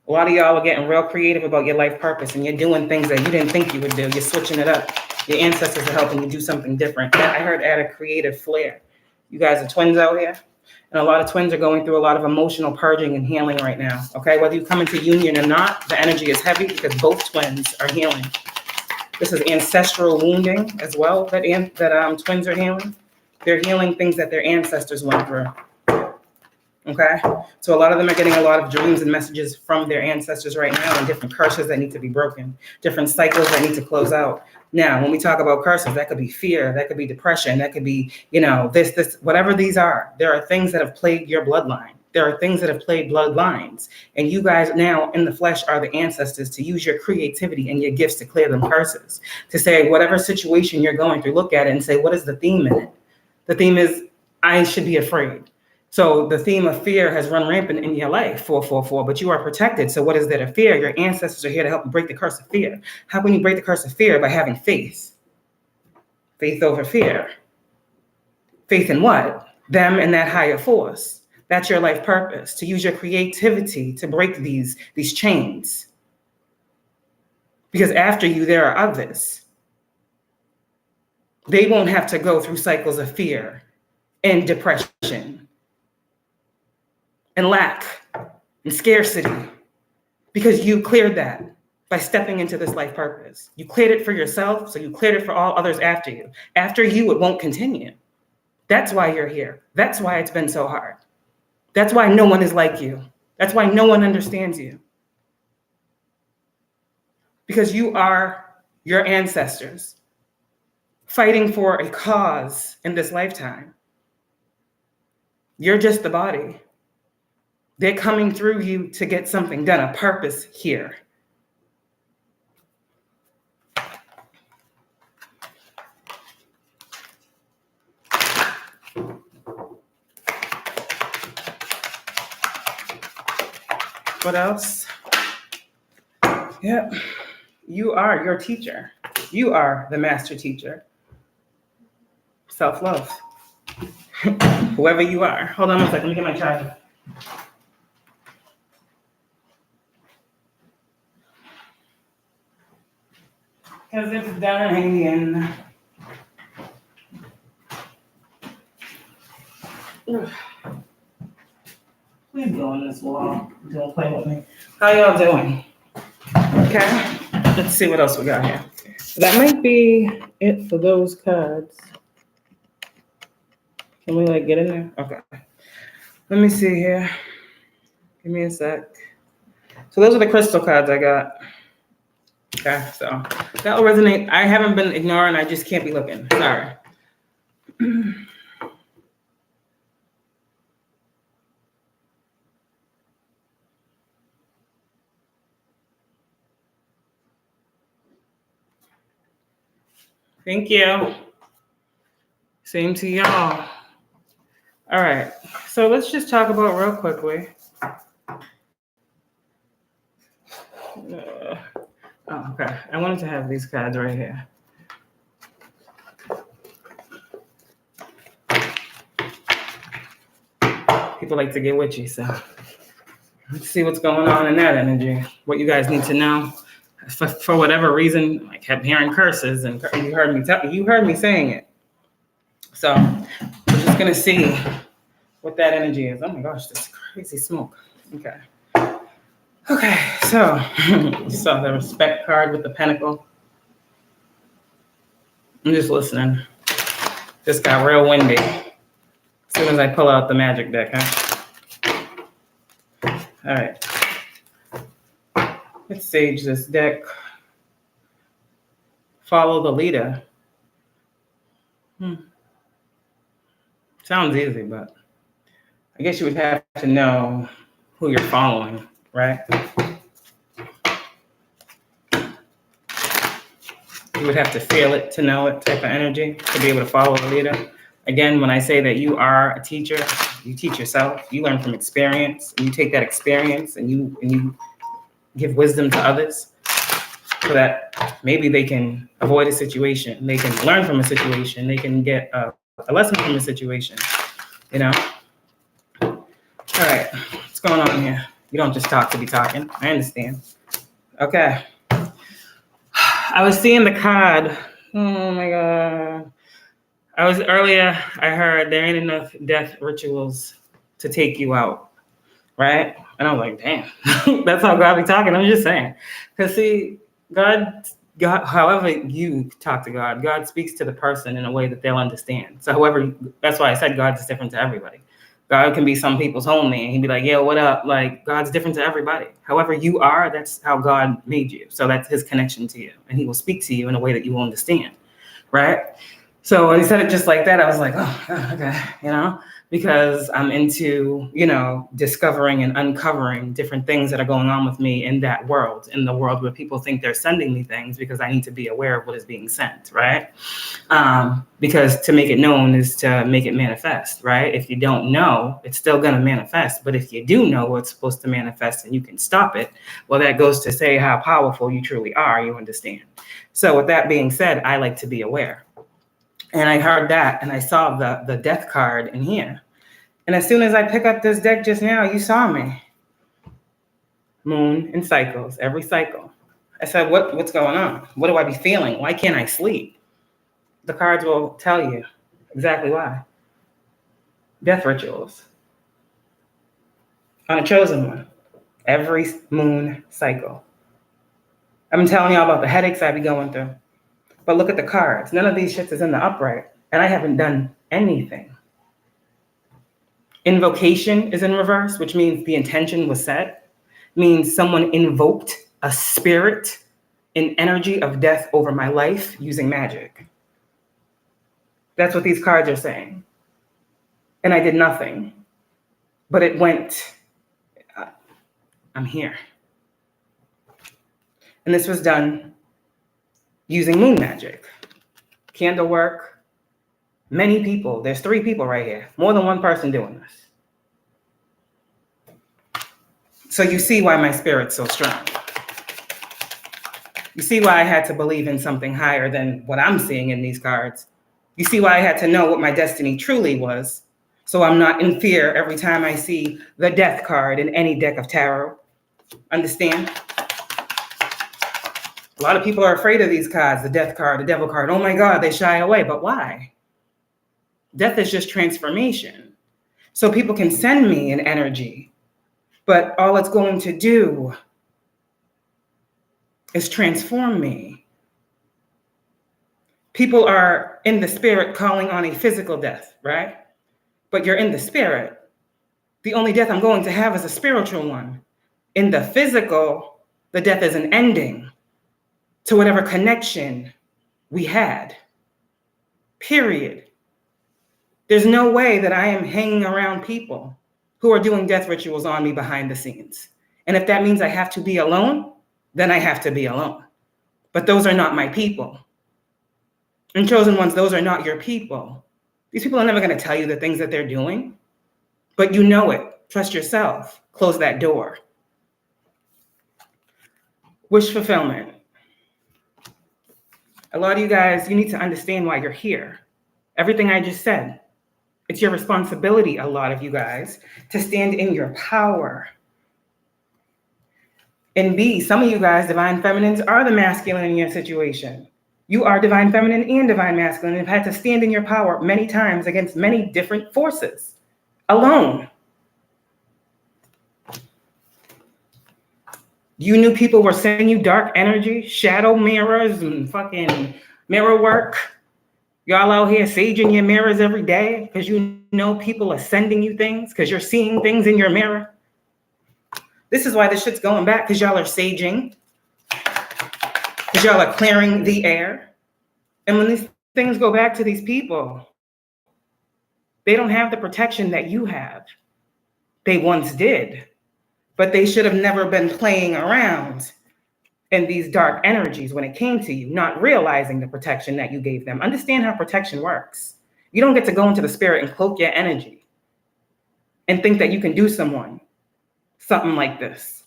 A lot of y'all are getting real creative about your life purpose, and you're doing things that you didn't think you would do. You're switching it up. Your ancestors are helping you do something different. I heard add a creative flair. You guys are twins out here. And a lot of twins are going through a lot of emotional purging and healing right now, okay? Whether you come into union or not, the energy is heavy because both twins are healing. This is ancestral wounding as well that twins are healing. They're healing things that their ancestors went through, okay? So a lot of them are getting a lot of dreams and messages from their ancestors right now, and different curses that need to be broken, different cycles that need to close out. Now, when we talk about curses, that could be fear, that could be depression, that could be, this, whatever these are. There are things that have plagued your bloodline. There are things that have plagued bloodlines. And you guys now in the flesh are the ancestors to use your creativity and your gifts to clear them curses. To say, whatever situation you're going through, look at it and say, what is the theme in it? The theme is, I should be afraid. So the theme of fear has run rampant in your life, 444, but you are protected. So what is there to fear? Your ancestors are here to help you break the curse of fear. How can you break the curse of fear? By having faith. Faith over fear. Faith in what? Them and that higher force. That's your life purpose, to use your creativity to break these chains. Because after you, there are others. They won't have to go through cycles of fear and depression and lack and scarcity, because you cleared that by stepping into this life purpose. You cleared it for yourself, so you cleared it for all others after you. After you, it won't continue. That's why you're here. That's why it's been so hard. That's why no one is like you. That's why no one understands you. Because you are your ancestors fighting for a cause in this lifetime. You're just the body. They're coming through you to get something done, a purpose here. What else? Yep. You are your teacher. You are the master teacher. Self-love. Whoever you are. Hold on one second. Let me get my charger. Because it's dying. Please go on this wall. Don't play with me. How y'all doing? Okay. Let's see what else we got here. That might be it for those cards. Can we get in there? Okay. Let me see here. Give me a sec. So those are the crystal cards I got. Okay, so that will resonate. I haven't been ignoring. I just can't be looking. Sorry. Thank you. Same to y'all. All right. So let's just talk about real quickly. Okay. I wanted to have these cards right here. People like to get witchy, so let's see what's going on in that energy. What you guys need to know. For whatever reason, I kept hearing curses, and you heard me saying it. So we're just gonna see what that energy is. Oh my gosh, this crazy smoke. Okay. Okay, so you saw the respect card with the pentacle. I'm just listening. Just got real windy. As soon as I pull out the magic deck, huh? All right. Let's sage this deck. Follow the leader. Sounds easy, but I guess you would have to know who you're following, right? You would have to feel it to know it, type of energy, to be able to follow the leader. Again, when I say that you are a teacher, you teach yourself, you learn from experience, and you take that experience and you give wisdom to others so that maybe they can avoid a situation, they can learn from a situation, they can get a lesson from a situation, you know? All right, what's going on here? You don't just talk to be talking, I understand. Okay. I was seeing the card. Oh my God. I heard there ain't enough death rituals to take you out, right? And I was like, damn, that's how God be talking. I'm just saying. Because see, God, however you talk to God, God speaks to the person in a way that they'll understand. So that's why I said God's different to everybody. God can be some people's homie and he'd be like, yo, what up? Like, God's different to everybody. However you are, that's how God made you. So that's his connection to you. And he will speak to you in a way that you will understand, right? So when he said it just like that, I was like, oh, okay, because I'm into, discovering and uncovering different things that are going on with me in that world, in the world where people think they're sending me things because I need to be aware of what is being sent, right? Because to make it known is to make it manifest, right? If you don't know, it's still going to manifest. But if you do know what's supposed to manifest and you can stop it, well, that goes to say how powerful you truly are, you understand? So with that being said, I like to be aware. And I heard that, and I saw the death card in here. And as soon as I pick up this deck just now, you saw me. Moon in cycles, every cycle. I said, what's going on? What do I be feeling? Why can't I sleep? The cards will tell you exactly why. Death rituals. On a chosen one. Every moon cycle. I've been telling y'all about the headaches I be going through. But look at the cards. None of these shits is in the upright. And I haven't done anything. Invocation is in reverse, which means the intention was set, means someone invoked a spirit, an energy of death over my life using magic. That's what these cards are saying. And I did nothing, but it went, I'm here. And this was done using moon magic, candle work, many people. There's 3 people right here, more than one person doing this. So you see why my spirit's so strong. You see why I had to believe in something higher than what I'm seeing in these cards. You see why I had to know what my destiny truly was, so I'm not in fear every time I see the death card in any deck of tarot. Understand? A lot of people are afraid of these cards, the death card, the devil card. Oh my God, they shy away. But why? Death is just transformation. So people can send me an energy, but all it's going to do is transform me. People are in the spirit calling on a physical death, right? But you're in the spirit. The only death I'm going to have is a spiritual one. In the physical, the death is an ending to whatever connection we had, period. There's no way that I am hanging around people who are doing death rituals on me behind the scenes. And if that means I have to be alone, then I have to be alone. But those are not my people. And chosen ones, those are not your people. These people are never going to tell you the things that they're doing, but you know it. Trust yourself. Close that door. Wish fulfillment. A lot of you guys, you need to understand why you're here. Everything I just said. It's your responsibility, a lot of you guys, to stand in your power. And B, some of you guys, divine feminines, are the masculine in your situation. You are divine feminine and divine masculine and have had to stand in your power many times against many different forces, alone. You knew people were sending you dark energy, shadow mirrors, and fucking mirror work. Y'all out here saging your mirrors every day because you know people are sending you things because you're seeing things in your mirror. This is why this shit's going back, because y'all are saging, because y'all are clearing the air. And when these things go back to these people, they don't have the protection that you have. They once did, but they should have never been playing around in these dark energies when it came to you, not realizing the protection that you gave them. Understand how protection works. You don't get to go into the spirit and cloak your energy and think that you can do something like this.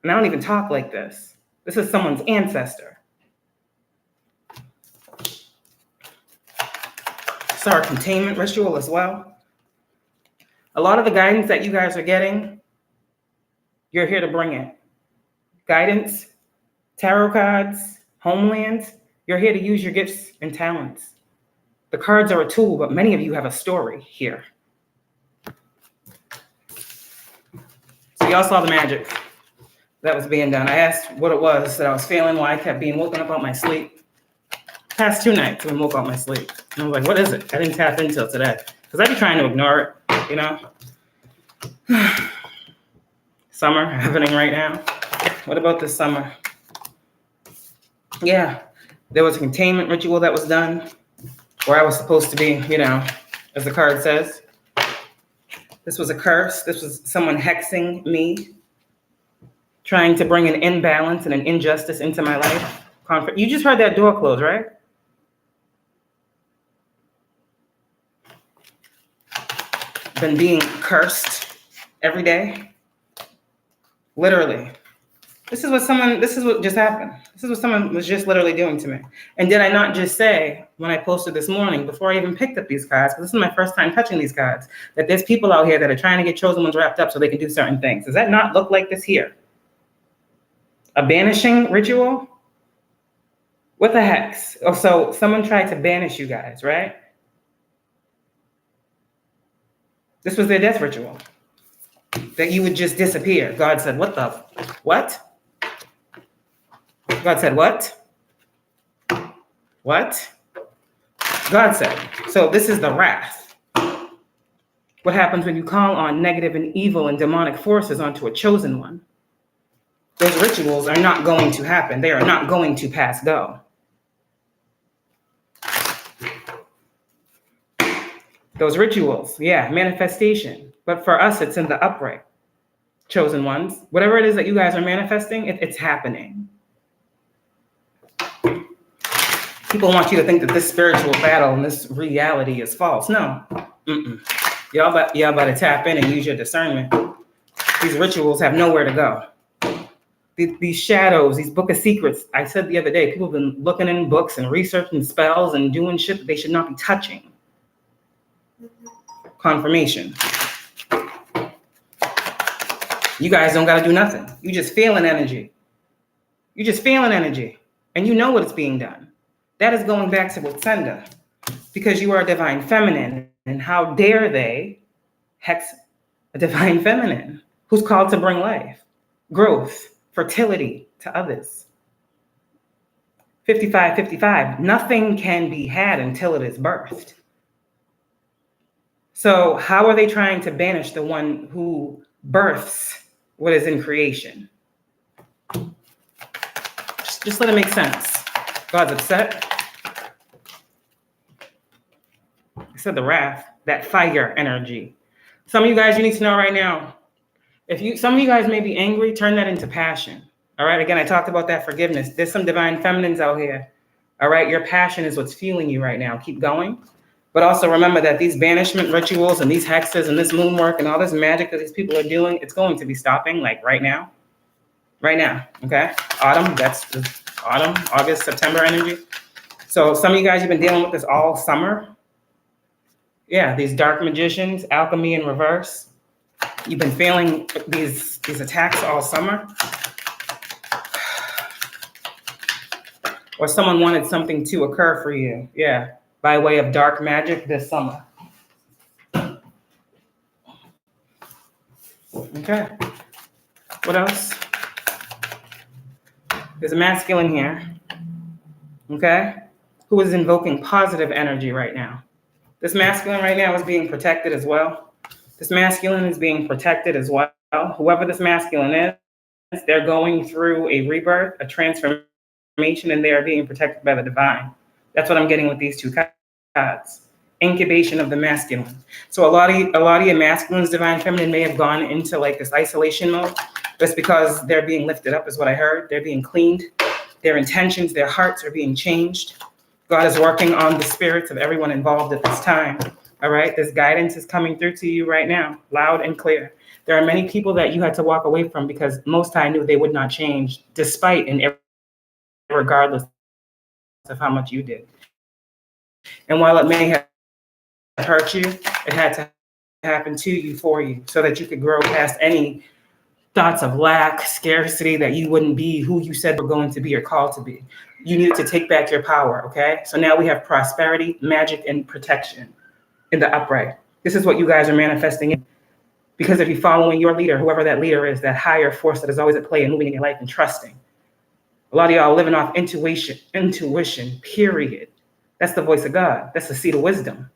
And I don't even talk like this. This is someone's ancestor. It's our containment ritual as well. A lot of the guidance that you guys are getting, you're here to bring it. Guidance, tarot cards, homelands, you're here to use your gifts and talents. The cards are a tool, but many of you have a story here. So y'all saw the magic that was being done. I asked what it was that I was feeling, why I kept being woken up out my sleep. Past 2 nights, I woke out my sleep. And I was like, what is it? I didn't tap into it today. Because I'd be trying to ignore it, you know? Summer happening right now. What about this summer? Yeah, there was a containment ritual that was done where I was supposed to be, you know, as the card says. This was a curse. This was someone hexing me, trying to bring an imbalance and an injustice into my life. You just heard that door close, right? Been being cursed every day. Literally. This is what just happened. This is what someone was just literally doing to me. And did I not just say, when I posted this morning, before I even picked up these cards, because this is my first time touching these cards, that there's people out here that are trying to get chosen ones wrapped up so they can do certain things. Does that not look like this here? A banishing ritual? What the hex? Oh, so someone tried to banish you guys, right? This was their death ritual. That you would just disappear. God said, what? God said, what? What? God said. So this is the wrath. What happens when you call on negative and evil and demonic forces onto a chosen one? Those rituals are not going to happen. They are not going to pass go. Those rituals, yeah, manifestation. But for us, it's in the upright. Chosen ones, whatever it is that you guys are manifesting, it's happening. People want you to think that this spiritual battle and this reality is false. No. Y'all better tap in and use your discernment. These rituals have nowhere to go. These shadows, these book of secrets. I said the other day, people have been looking in books and researching spells and doing shit that they should not be touching. Confirmation. You guys don't got to do nothing. You just feeling energy. You just feeling energy. And you know what is being done. That is going back to Watsenda. Because you are a divine feminine. And how dare they hex a divine feminine who's called to bring life, growth, fertility to others. 55-55. Nothing can be had until it is birthed. So how are they trying to banish the one who births what is in creation? Just let it make sense. God's upset. I said the wrath, that fire energy. Some of you guys, you need to know right now, some of you guys may be angry, turn that into passion. All right, again, I talked about that forgiveness. There's some divine feminines out here. All right, your passion is what's fueling you right now. Keep going. But also remember that these banishment rituals and these hexes and this moon work and all this magic that these people are doing, it's going to be stopping like right now. Right now, okay? Autumn, that's autumn, August, September energy. So some of you guys have been dealing with this all summer. Yeah, these dark magicians, alchemy in reverse. You've been feeling these attacks all summer. Or someone wanted something to occur for you. Yeah. By way of dark magic this summer. Okay. What else? There's a masculine here. Okay. Who is invoking positive energy right now. This masculine right now is being protected as well. This masculine is being protected as well. Whoever this masculine is, they're going through a rebirth, a transformation, and they are being protected by the divine. That's what I'm getting with these two cards. Incubation of the masculine. So a lot of your masculines, divine feminine, may have gone into like this isolation mode. That's because they're being lifted up, is what I heard. They're being cleaned. Their intentions, their hearts are being changed. God is working on the spirits of everyone involved at this time. All right. This guidance is coming through to you right now, loud and clear. There are many people that you had to walk away from because Most High knew they would not change, despite and regardless of how much you did. And while it may have hurt you, it had to happen to you for you so that you could grow past any thoughts of lack, scarcity, that you wouldn't be who you said were going to be or called to be. You needed to take back your power, okay? So now we have prosperity, magic, and protection in the upright. This is what you guys are manifesting in. Because if you're following your leader, whoever that leader is, that higher force that is always at play and moving in your life and trusting. A lot of y'all are living off intuition, period. That's the voice of God. That's the seed of wisdom.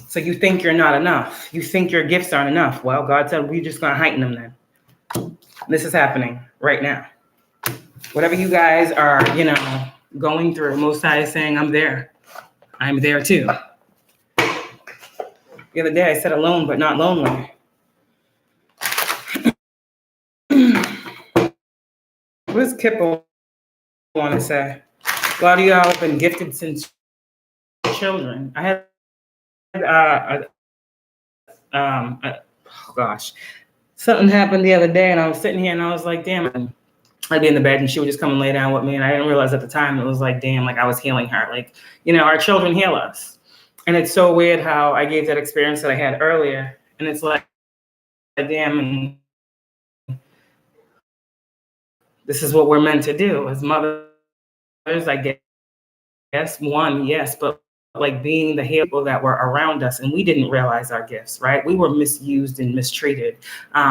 So you think you're not enough. You think your gifts aren't enough. Well, God said, we're just going to heighten them then. This is happening right now. Whatever you guys are, going through, Most High is saying, I'm there. I'm there too. The other day I said alone, but not lonely. What does Kipple want to say? A lot of y'all have been gifted since children. I had something happened the other day and I was sitting here and I was like, damn, I'd be in the bed and she would just come and lay down with me. And I didn't realize at the time, it was like, damn, like I was healing her. Like, our children heal us. And it's so weird how I gave that experience that I had earlier. And it's like, damn, this is what we're meant to do as mothers, I guess. One, yes, but like being the people that were around us, and we didn't realize our gifts, right? We were misused and mistreated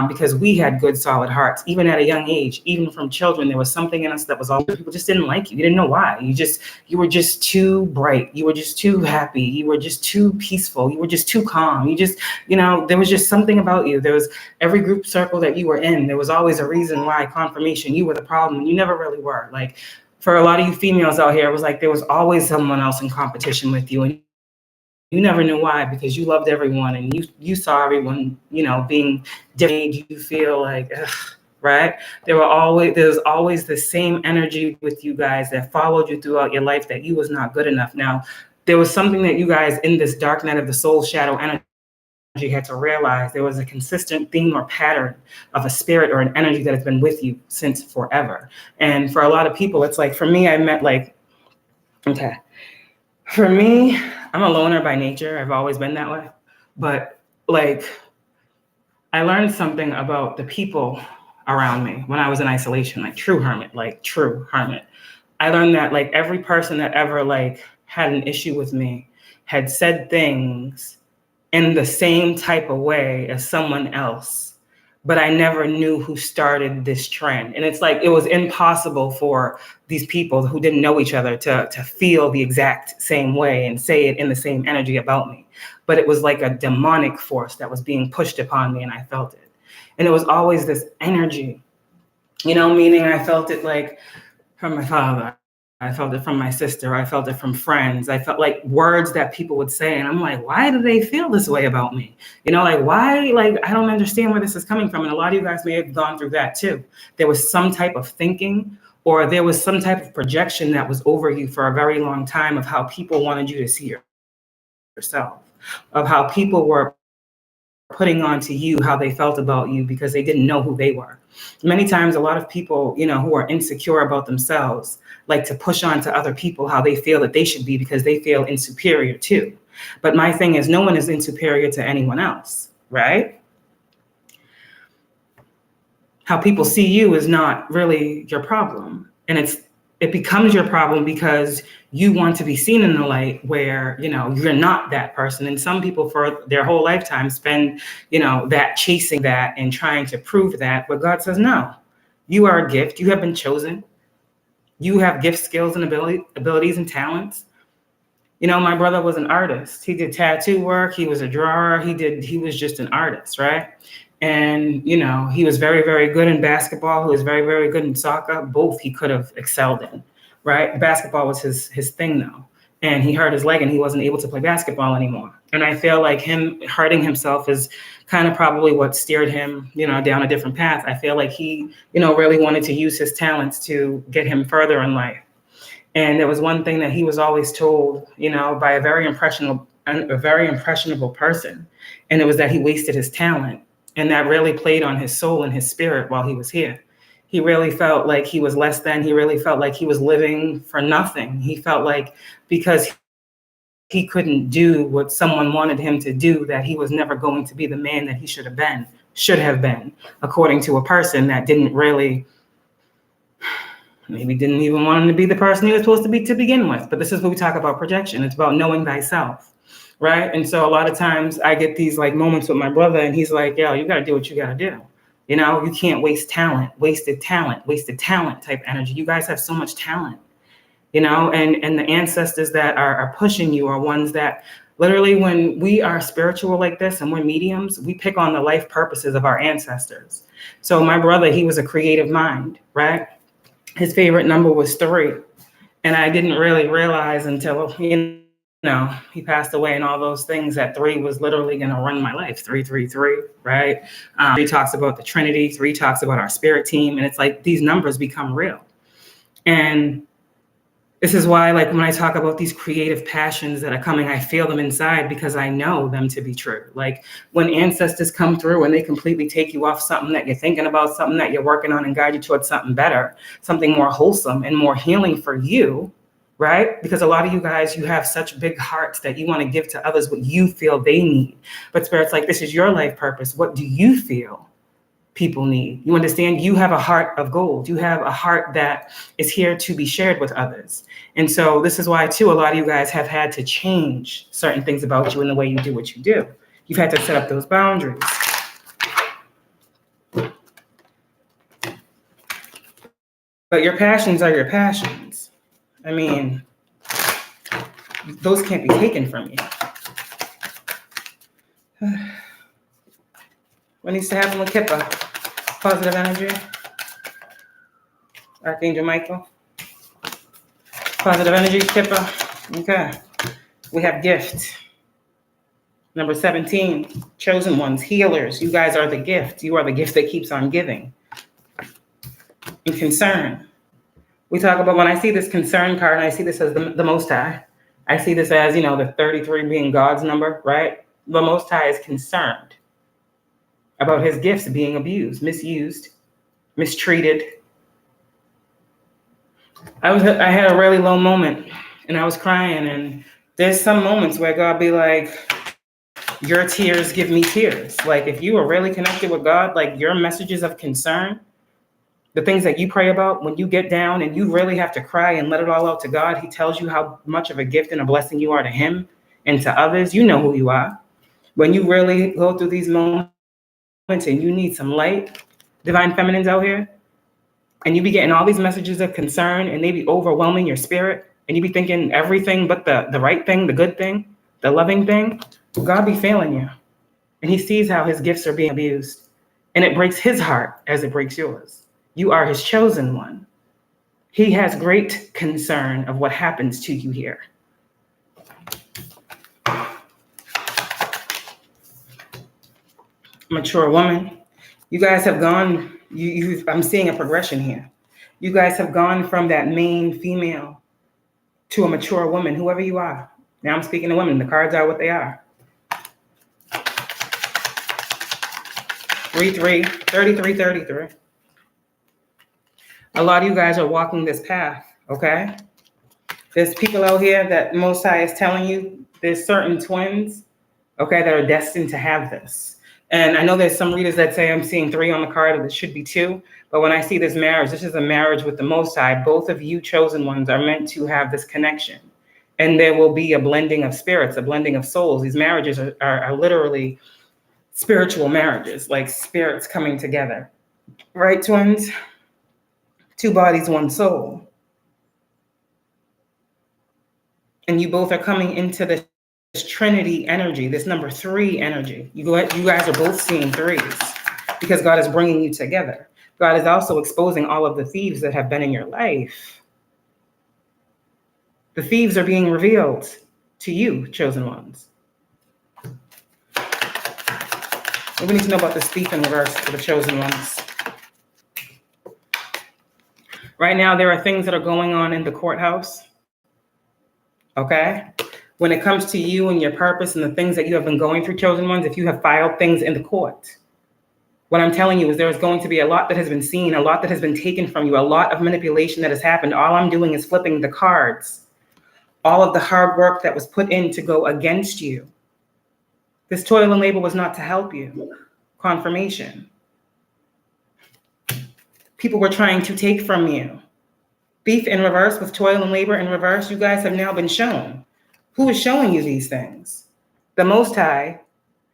because we had good, solid hearts. Even at a young age, even from children, there was something in us that was always, people just didn't like you. You didn't know why. You were just too bright. You were just too happy. You were just too peaceful. You were just too calm. There was just something about you. There was every group circle that you were in, there was always a reason why, confirmation, you were the problem, and you never really were. Like, for a lot of you females out here, it was like there was always someone else in competition with you, and you never knew why, because you loved everyone and you saw everyone, being different. You feel like, ugh, right? There's always the same energy with you guys that followed you throughout your life, that you was not good enough. Now, there was something that you guys in this dark night of the soul shadow energy had to realize. There was a consistent theme or pattern of a spirit or an energy that has been with you since forever. And for a lot of people, it's like, for me, for me, I'm a loner by nature. I've always been that way. But I learned something about the people around me when I was in isolation, true hermit. I learned that every person that ever had an issue with me had said things in the same type of way as someone else, but I never knew who started this trend. And it's it was impossible for these people who didn't know each other to feel the exact same way and say it in the same energy about me. But it was like a demonic force that was being pushed upon me, and I felt it. And it was always this energy, meaning I felt it from my father. I felt it from my sister. I felt it from friends. I felt words that people would say. And I'm like, why do they feel this way about me? Why? I don't understand where this is coming from. And a lot of you guys may have gone through that too. There was some type of thinking, or there was some type of projection that was over you for a very long time, of how people wanted you to see yourself, of how people were putting onto you how they felt about you, because they didn't know who they were. Many times, a lot of people, who are insecure about themselves, like to push on to other people how they feel that they should be, because they feel insuperior too. But my thing is, no one is insuperior to anyone else, right? How people see you is not really your problem. And it becomes your problem because you want to be seen in the light where, you're not that person. And some people for their whole lifetime spend, that chasing that and trying to prove that. But God says, no, you are a gift. You have been chosen. You have gifts, skills, and abilities and talents. My brother was an artist. He did tattoo work. He was a drawer. He was just an artist, right? And, he was very, very good in basketball. He was very, very good in soccer. Both he could have excelled in, right? Basketball was his thing, though. And he hurt his leg and he wasn't able to play basketball anymore. And I feel like him hurting himself is kind of probably what steered him, down a different path. I feel like he, really wanted to use his talents to get him further in life. And there was one thing that he was always told, by a very impressionable person. And it was that he wasted his talent. And that really played on his soul and his spirit while he was here. He really felt like he was less than. He really felt like he was living for nothing. He felt like because he couldn't do what someone wanted him to do, that he was never going to be the man that he should have been, according to a person that maybe didn't even want him to be the person he was supposed to be to begin with. But this is what we talk about projection. It's about knowing thyself. Right. And so a lot of times I get these moments with my brother, and he's like, yo, you got to do what you got to do. You can't waste wasted talent type energy. You guys have so much talent, and the ancestors that are pushing you are ones that literally, when we are spiritual like this and we're mediums, we pick on the life purposes of our ancestors. So my brother, he was a creative mind, right? His favorite number was 3. And I didn't really realize until, he passed away and all those things, that 3 was literally going to run my life. 333, right? 3 talks about the Trinity. 3 talks about our spirit team. And it's like these numbers become real. And this is why, when I talk about these creative passions that are coming, I feel them inside because I know them to be true. When ancestors come through and they completely take you off something that you're thinking about, something that you're working on, and guide you towards something better, something more wholesome and more healing for you, right? Because a lot of you guys, you have such big hearts that you want to give to others what you feel they need. But Spirit's like, this is your life purpose. What do you feel people need. You understand? You have a heart of gold. You have a heart that is here to be shared with others. And so this is why, too, a lot of you guys have had to change certain things about you and the way you do what you do. You've had to set up those boundaries. But your passions are your passions. I mean, those can't be taken from you. What needs to happen with Kippa? Positive energy. Archangel Michael. Positive energy, Kippa. Okay. We have gift. Number 17, chosen ones, healers. You guys are the gift. You are the gift that keeps on giving. And concern. We talk about, when I see this concern card, and I see this as the Most High. I see this as, the 33 being God's number, right? The Most High is concerned about his gifts being abused, misused, mistreated. I had a really low moment and I was crying, and there's some moments where God be like, your tears give me tears. Like, if you are really connected with God, like your messages of concern, the things that you pray about, when you get down and you really have to cry and let it all out to God, he tells you how much of a gift and a blessing you are to him and to others. You know who you are. When you really go through these moments and you need some light, divine feminines out here, and you be getting all these messages of concern and they be overwhelming your spirit, and you be thinking everything but the right thing, the good thing, the loving thing, God be failing you. And he sees how his gifts are being abused. And it breaks his heart as it breaks yours. You are his chosen one. He has great concern of what happens to you here. Mature woman, you guys have gone, I'm seeing a progression here. You guys have gone from that main female to a mature woman, whoever you are. Now I'm speaking to women. The cards are what they are. 33. A lot of you guys are walking this path, okay? There's people out here that Most High is telling you, there's certain twins, okay, that are destined to have this. And I know there's some readers that say I'm seeing 3 on the card, and it should be 2. But when I see this marriage, this is a marriage with the Most High. Both of you chosen ones are meant to have this connection. And there will be a blending of spirits, a blending of souls. These marriages are literally spiritual marriages, like spirits coming together. Right, twins? 2 bodies, 1 soul. And you both are coming into this Trinity energy, this number 3 energy. You guys are both seeing 3s because God is bringing you together. God is also exposing all of the thieves that have been in your life. The thieves are being revealed to you, chosen ones. What we need to know about this thief in reverse for the chosen ones. Right now, there are things that are going on in the courthouse. Okay? When it comes to you and your purpose and the things that you have been going through, chosen ones, if you have filed things in the court, what I'm telling you is there is going to be a lot that has been seen, a lot that has been taken from you, a lot of manipulation that has happened. All I'm doing is flipping the cards. All of the hard work that was put in to go against you. This toil and labor was not to help you. Confirmation. People were trying to take from you. Thief in reverse with toil and labor in reverse. You guys have now been shown. Who is showing you these things? The Most High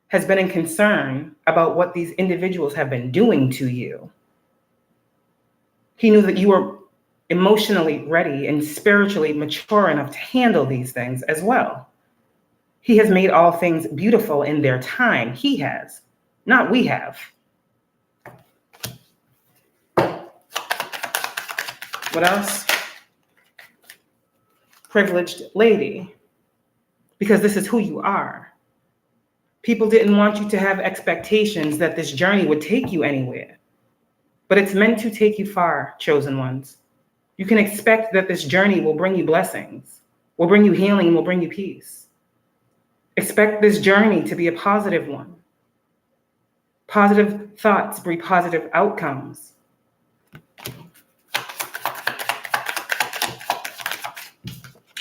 has been in concern about what these individuals have been doing to you. He knew that you were emotionally ready and spiritually mature enough to handle these things as well. He has made all things beautiful in their time. He has, not we have. What else? Privileged lady, because this is who you are. People didn't want you to have expectations that this journey would take you anywhere, but it's meant to take you far, chosen ones. You can expect that this journey will bring you blessings, will bring you healing, and will bring you peace. Expect this journey to be a positive one. Positive thoughts bring positive outcomes.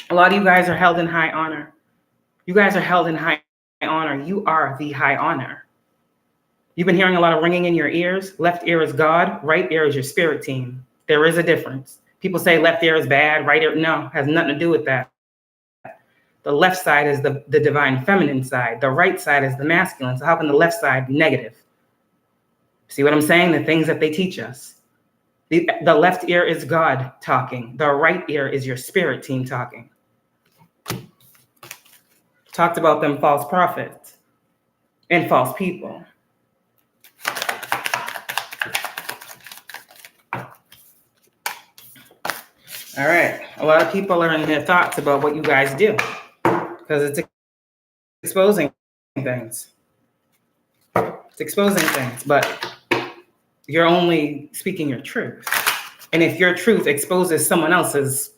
A lot of you guys are held in high honor. You guys are held in high honor. You are the high honor. You've been hearing a lot of ringing in your ears. Left ear is God, right ear is your spirit team. There is a difference. People say left ear is bad, right ear, no, has nothing to do with that. The left side is the divine feminine side. The right side is the masculine. So how can the left side be negative? See what I'm saying? The things that they teach us. The left ear is God talking. The right ear is your spirit team talking. Talked about them false prophets and false people. All right. A lot of people are in their thoughts about what you guys do because it's exposing things. It's exposing things, but you're only speaking your truth. And if your truth exposes someone else's,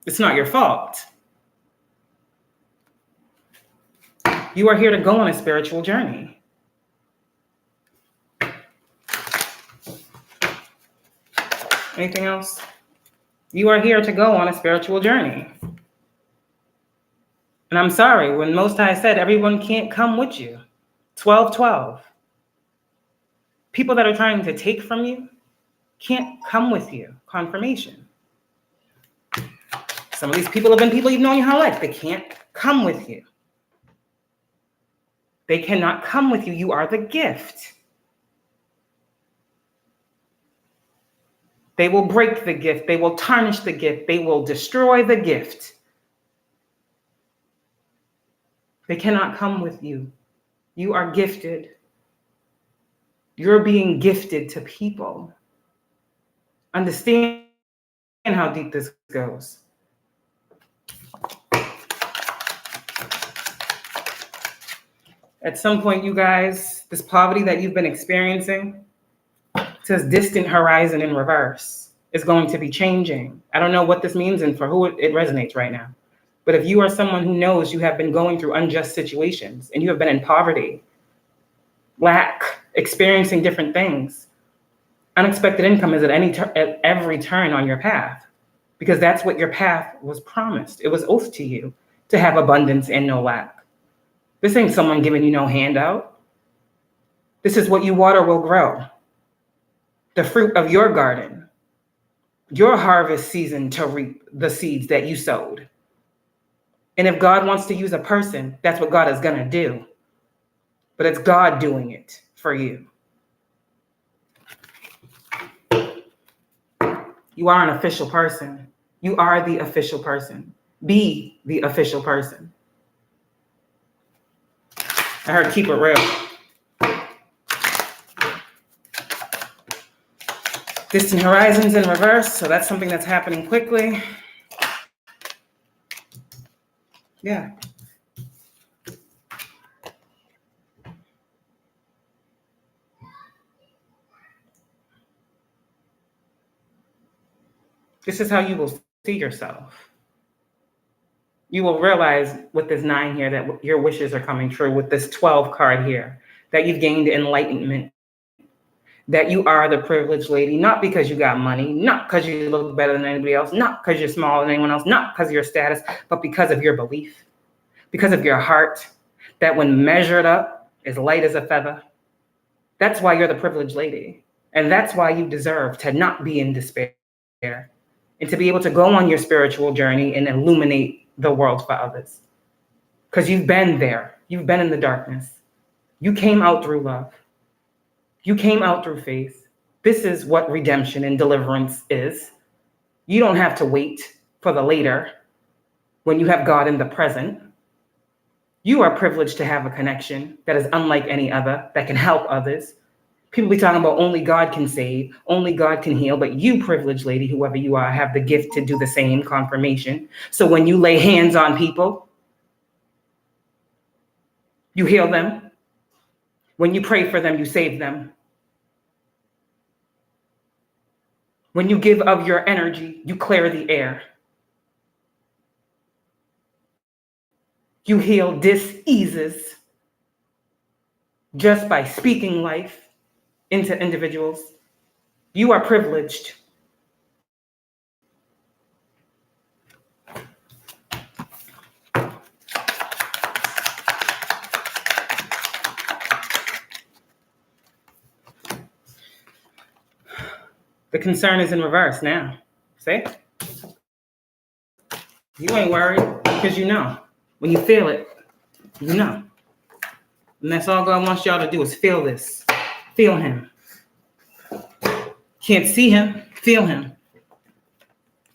it's not your fault. You are here to go on a spiritual journey. Anything else? You are here to go on a spiritual journey. And I'm sorry, when Most High said everyone can't come with you, 12-12. People that are trying to take from you can't come with you. Confirmation. Some of these people have been people you've known your whole life. They can't come with you. They cannot come with you. You are the gift. They will break the gift. They will tarnish the gift. They will destroy the gift. They cannot come with you. You are gifted. You're being gifted to people. Understand how deep this goes. At some point, you guys, this poverty that you've been experiencing, says distant horizon in reverse, is going to be changing. I don't know what this means and for who it resonates right now. But if you are someone who knows you have been going through unjust situations and you have been in poverty, lack, experiencing different things, unexpected income is at every turn on your path, because that's what your path was promised. It was oath to you to have abundance and no lack. This ain't someone giving you no handout. This is what you water will grow. The fruit of your garden, your harvest season to reap the seeds that you sowed. And if God wants to use a person, that's what God is going to do. But it's God doing it for you. You are an official person. You are the official person. Be the official person. I heard keep it real. Distant horizons in reverse, so that's something that's happening quickly. Yeah. This is how you will see yourself. You will realize with this 9 here that your wishes are coming true, with this 12 card here, that you've gained enlightenment, that you are the privileged lady, not because you got money, not because you look better than anybody else, not because you're smaller than anyone else, not because of your status, but because of your belief, because of your heart, that when measured up is light as a feather. That's why you're the privileged lady. And that's why you deserve to not be in despair and to be able to go on your spiritual journey and illuminate the world for others. Because you've been there. You've been in the darkness. You came out through love. You came out through faith. This is what redemption and deliverance is. You don't have to wait for the later when you have God in the present. You are privileged to have a connection that is unlike any other, that can help others. People be talking about only God can save, only God can heal, but you, privileged lady, whoever you are, have the gift to do the same. Confirmation. So when you lay hands on people, you heal them. When you pray for them, you save them. When you give of your energy, you clear the air. You heal diseases just by speaking life into individuals. You are privileged. The concern is in reverse now. See? You ain't worried because you know. When you feel it, you know. And that's all God wants y'all to do is feel this. Feel him. Can't see him, feel him.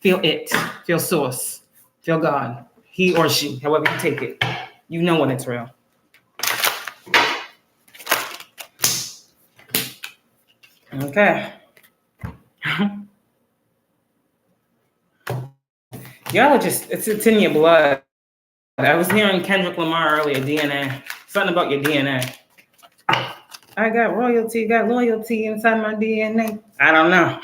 Feel it. Feel source. Feel God. He or she, however you take it. You know when it's real. Okay. Y'all are just, it's in your blood. I was hearing Kendrick Lamar earlier, DNA. Something about your DNA. I got royalty, got loyalty inside my DNA. I don't know.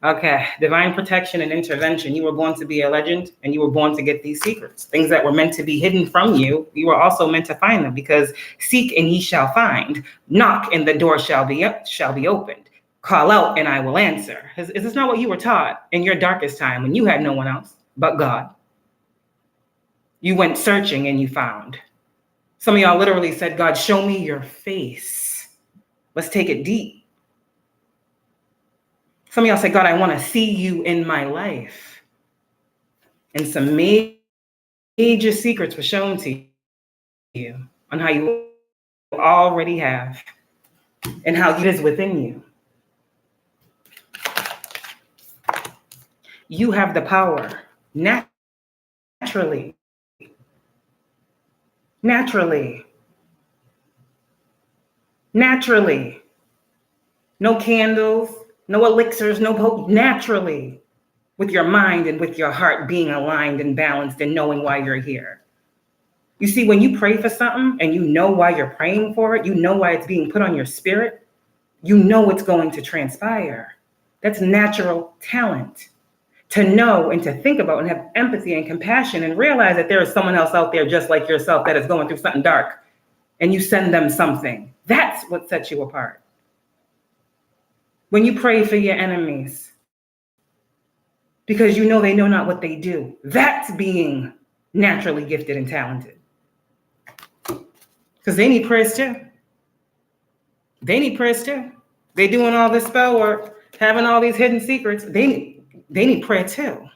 Okay. Divine protection and intervention. You were born to be a legend, and you were born to get these secrets. Things that were meant to be hidden from you, you were also meant to find them, because seek and ye shall find. Knock and the door shall be opened. Call out and I will answer. Is this not what you were taught in your darkest time when you had no one else but God? You went searching and you found. Some of y'all literally said, God, show me your face. Let's take it deep. Some of y'all said, God, I want to see you in my life. And some major secrets were shown to you on how you already have and how it is within you. You have the power naturally. Naturally. No candles, no elixirs, no hope. Naturally. With your mind and with your heart being aligned and balanced and knowing why you're here. You see, when you pray for something and you know why you're praying for it, you know why it's being put on your spirit, you know it's going to transpire. That's natural talent. To know and to think about and have empathy and compassion and realize that there is someone else out there just like yourself that is going through something dark, and you send them something. That's what sets you apart. When you pray for your enemies, because you know they know not what they do, that's being naturally gifted and talented. Because they need prayers too. They need prayers too. They doing all this spell work, having all these hidden secrets. They need prayer too.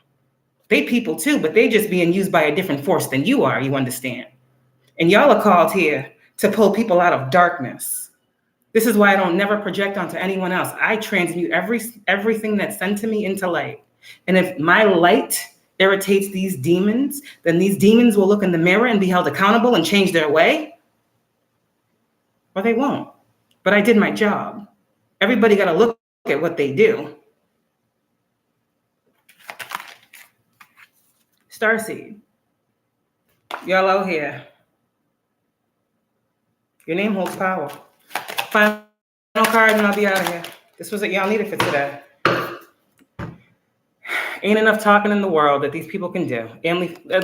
They people too, but they just being used by a different force than you are, you understand? And y'all are called here to pull people out of darkness. This is why I don't never project onto anyone else. I transmute everything that's sent to me into light. And if my light irritates these demons, then these demons will look in the mirror and be held accountable and change their way. Or they won't. But I did my job. Everybody got to look at what they do. Starseed, y'all out here. Your name holds power. Final card and I'll be out of here. This was what y'all needed for today. Ain't enough talking in the world that these people can do.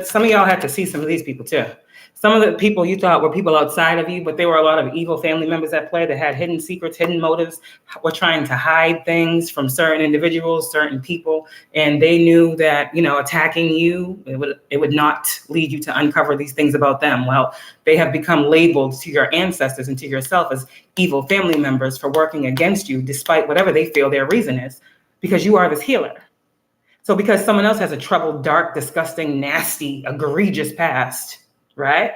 Some of y'all had to see some of these people too. Some of the people you thought were people outside of you, but there were a lot of evil family members at play that had hidden secrets, hidden motives, were trying to hide things from certain individuals, certain people. And they knew that, attacking you, it would not lead you to uncover these things about them. Well, they have become labeled to your ancestors and to yourself as evil family members for working against you, despite whatever they feel their reason is, because you are this healer. So because someone else has a troubled, dark, disgusting, nasty, egregious past, right?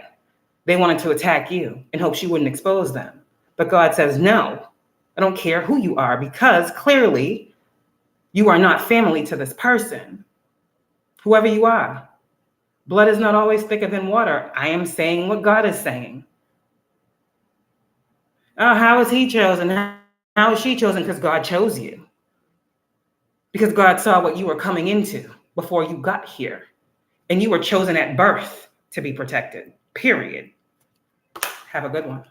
They wanted to attack you in hopes you wouldn't expose them. But God says, no, I don't care who you are, because clearly you are not family to this person, whoever you are. Blood is not always thicker than water. I am saying what God is saying. Oh, how is he chosen? How is she chosen? Because God chose you. Because God saw what you were coming into before you got here. And you were chosen at birth to be protected, period. Have a good one.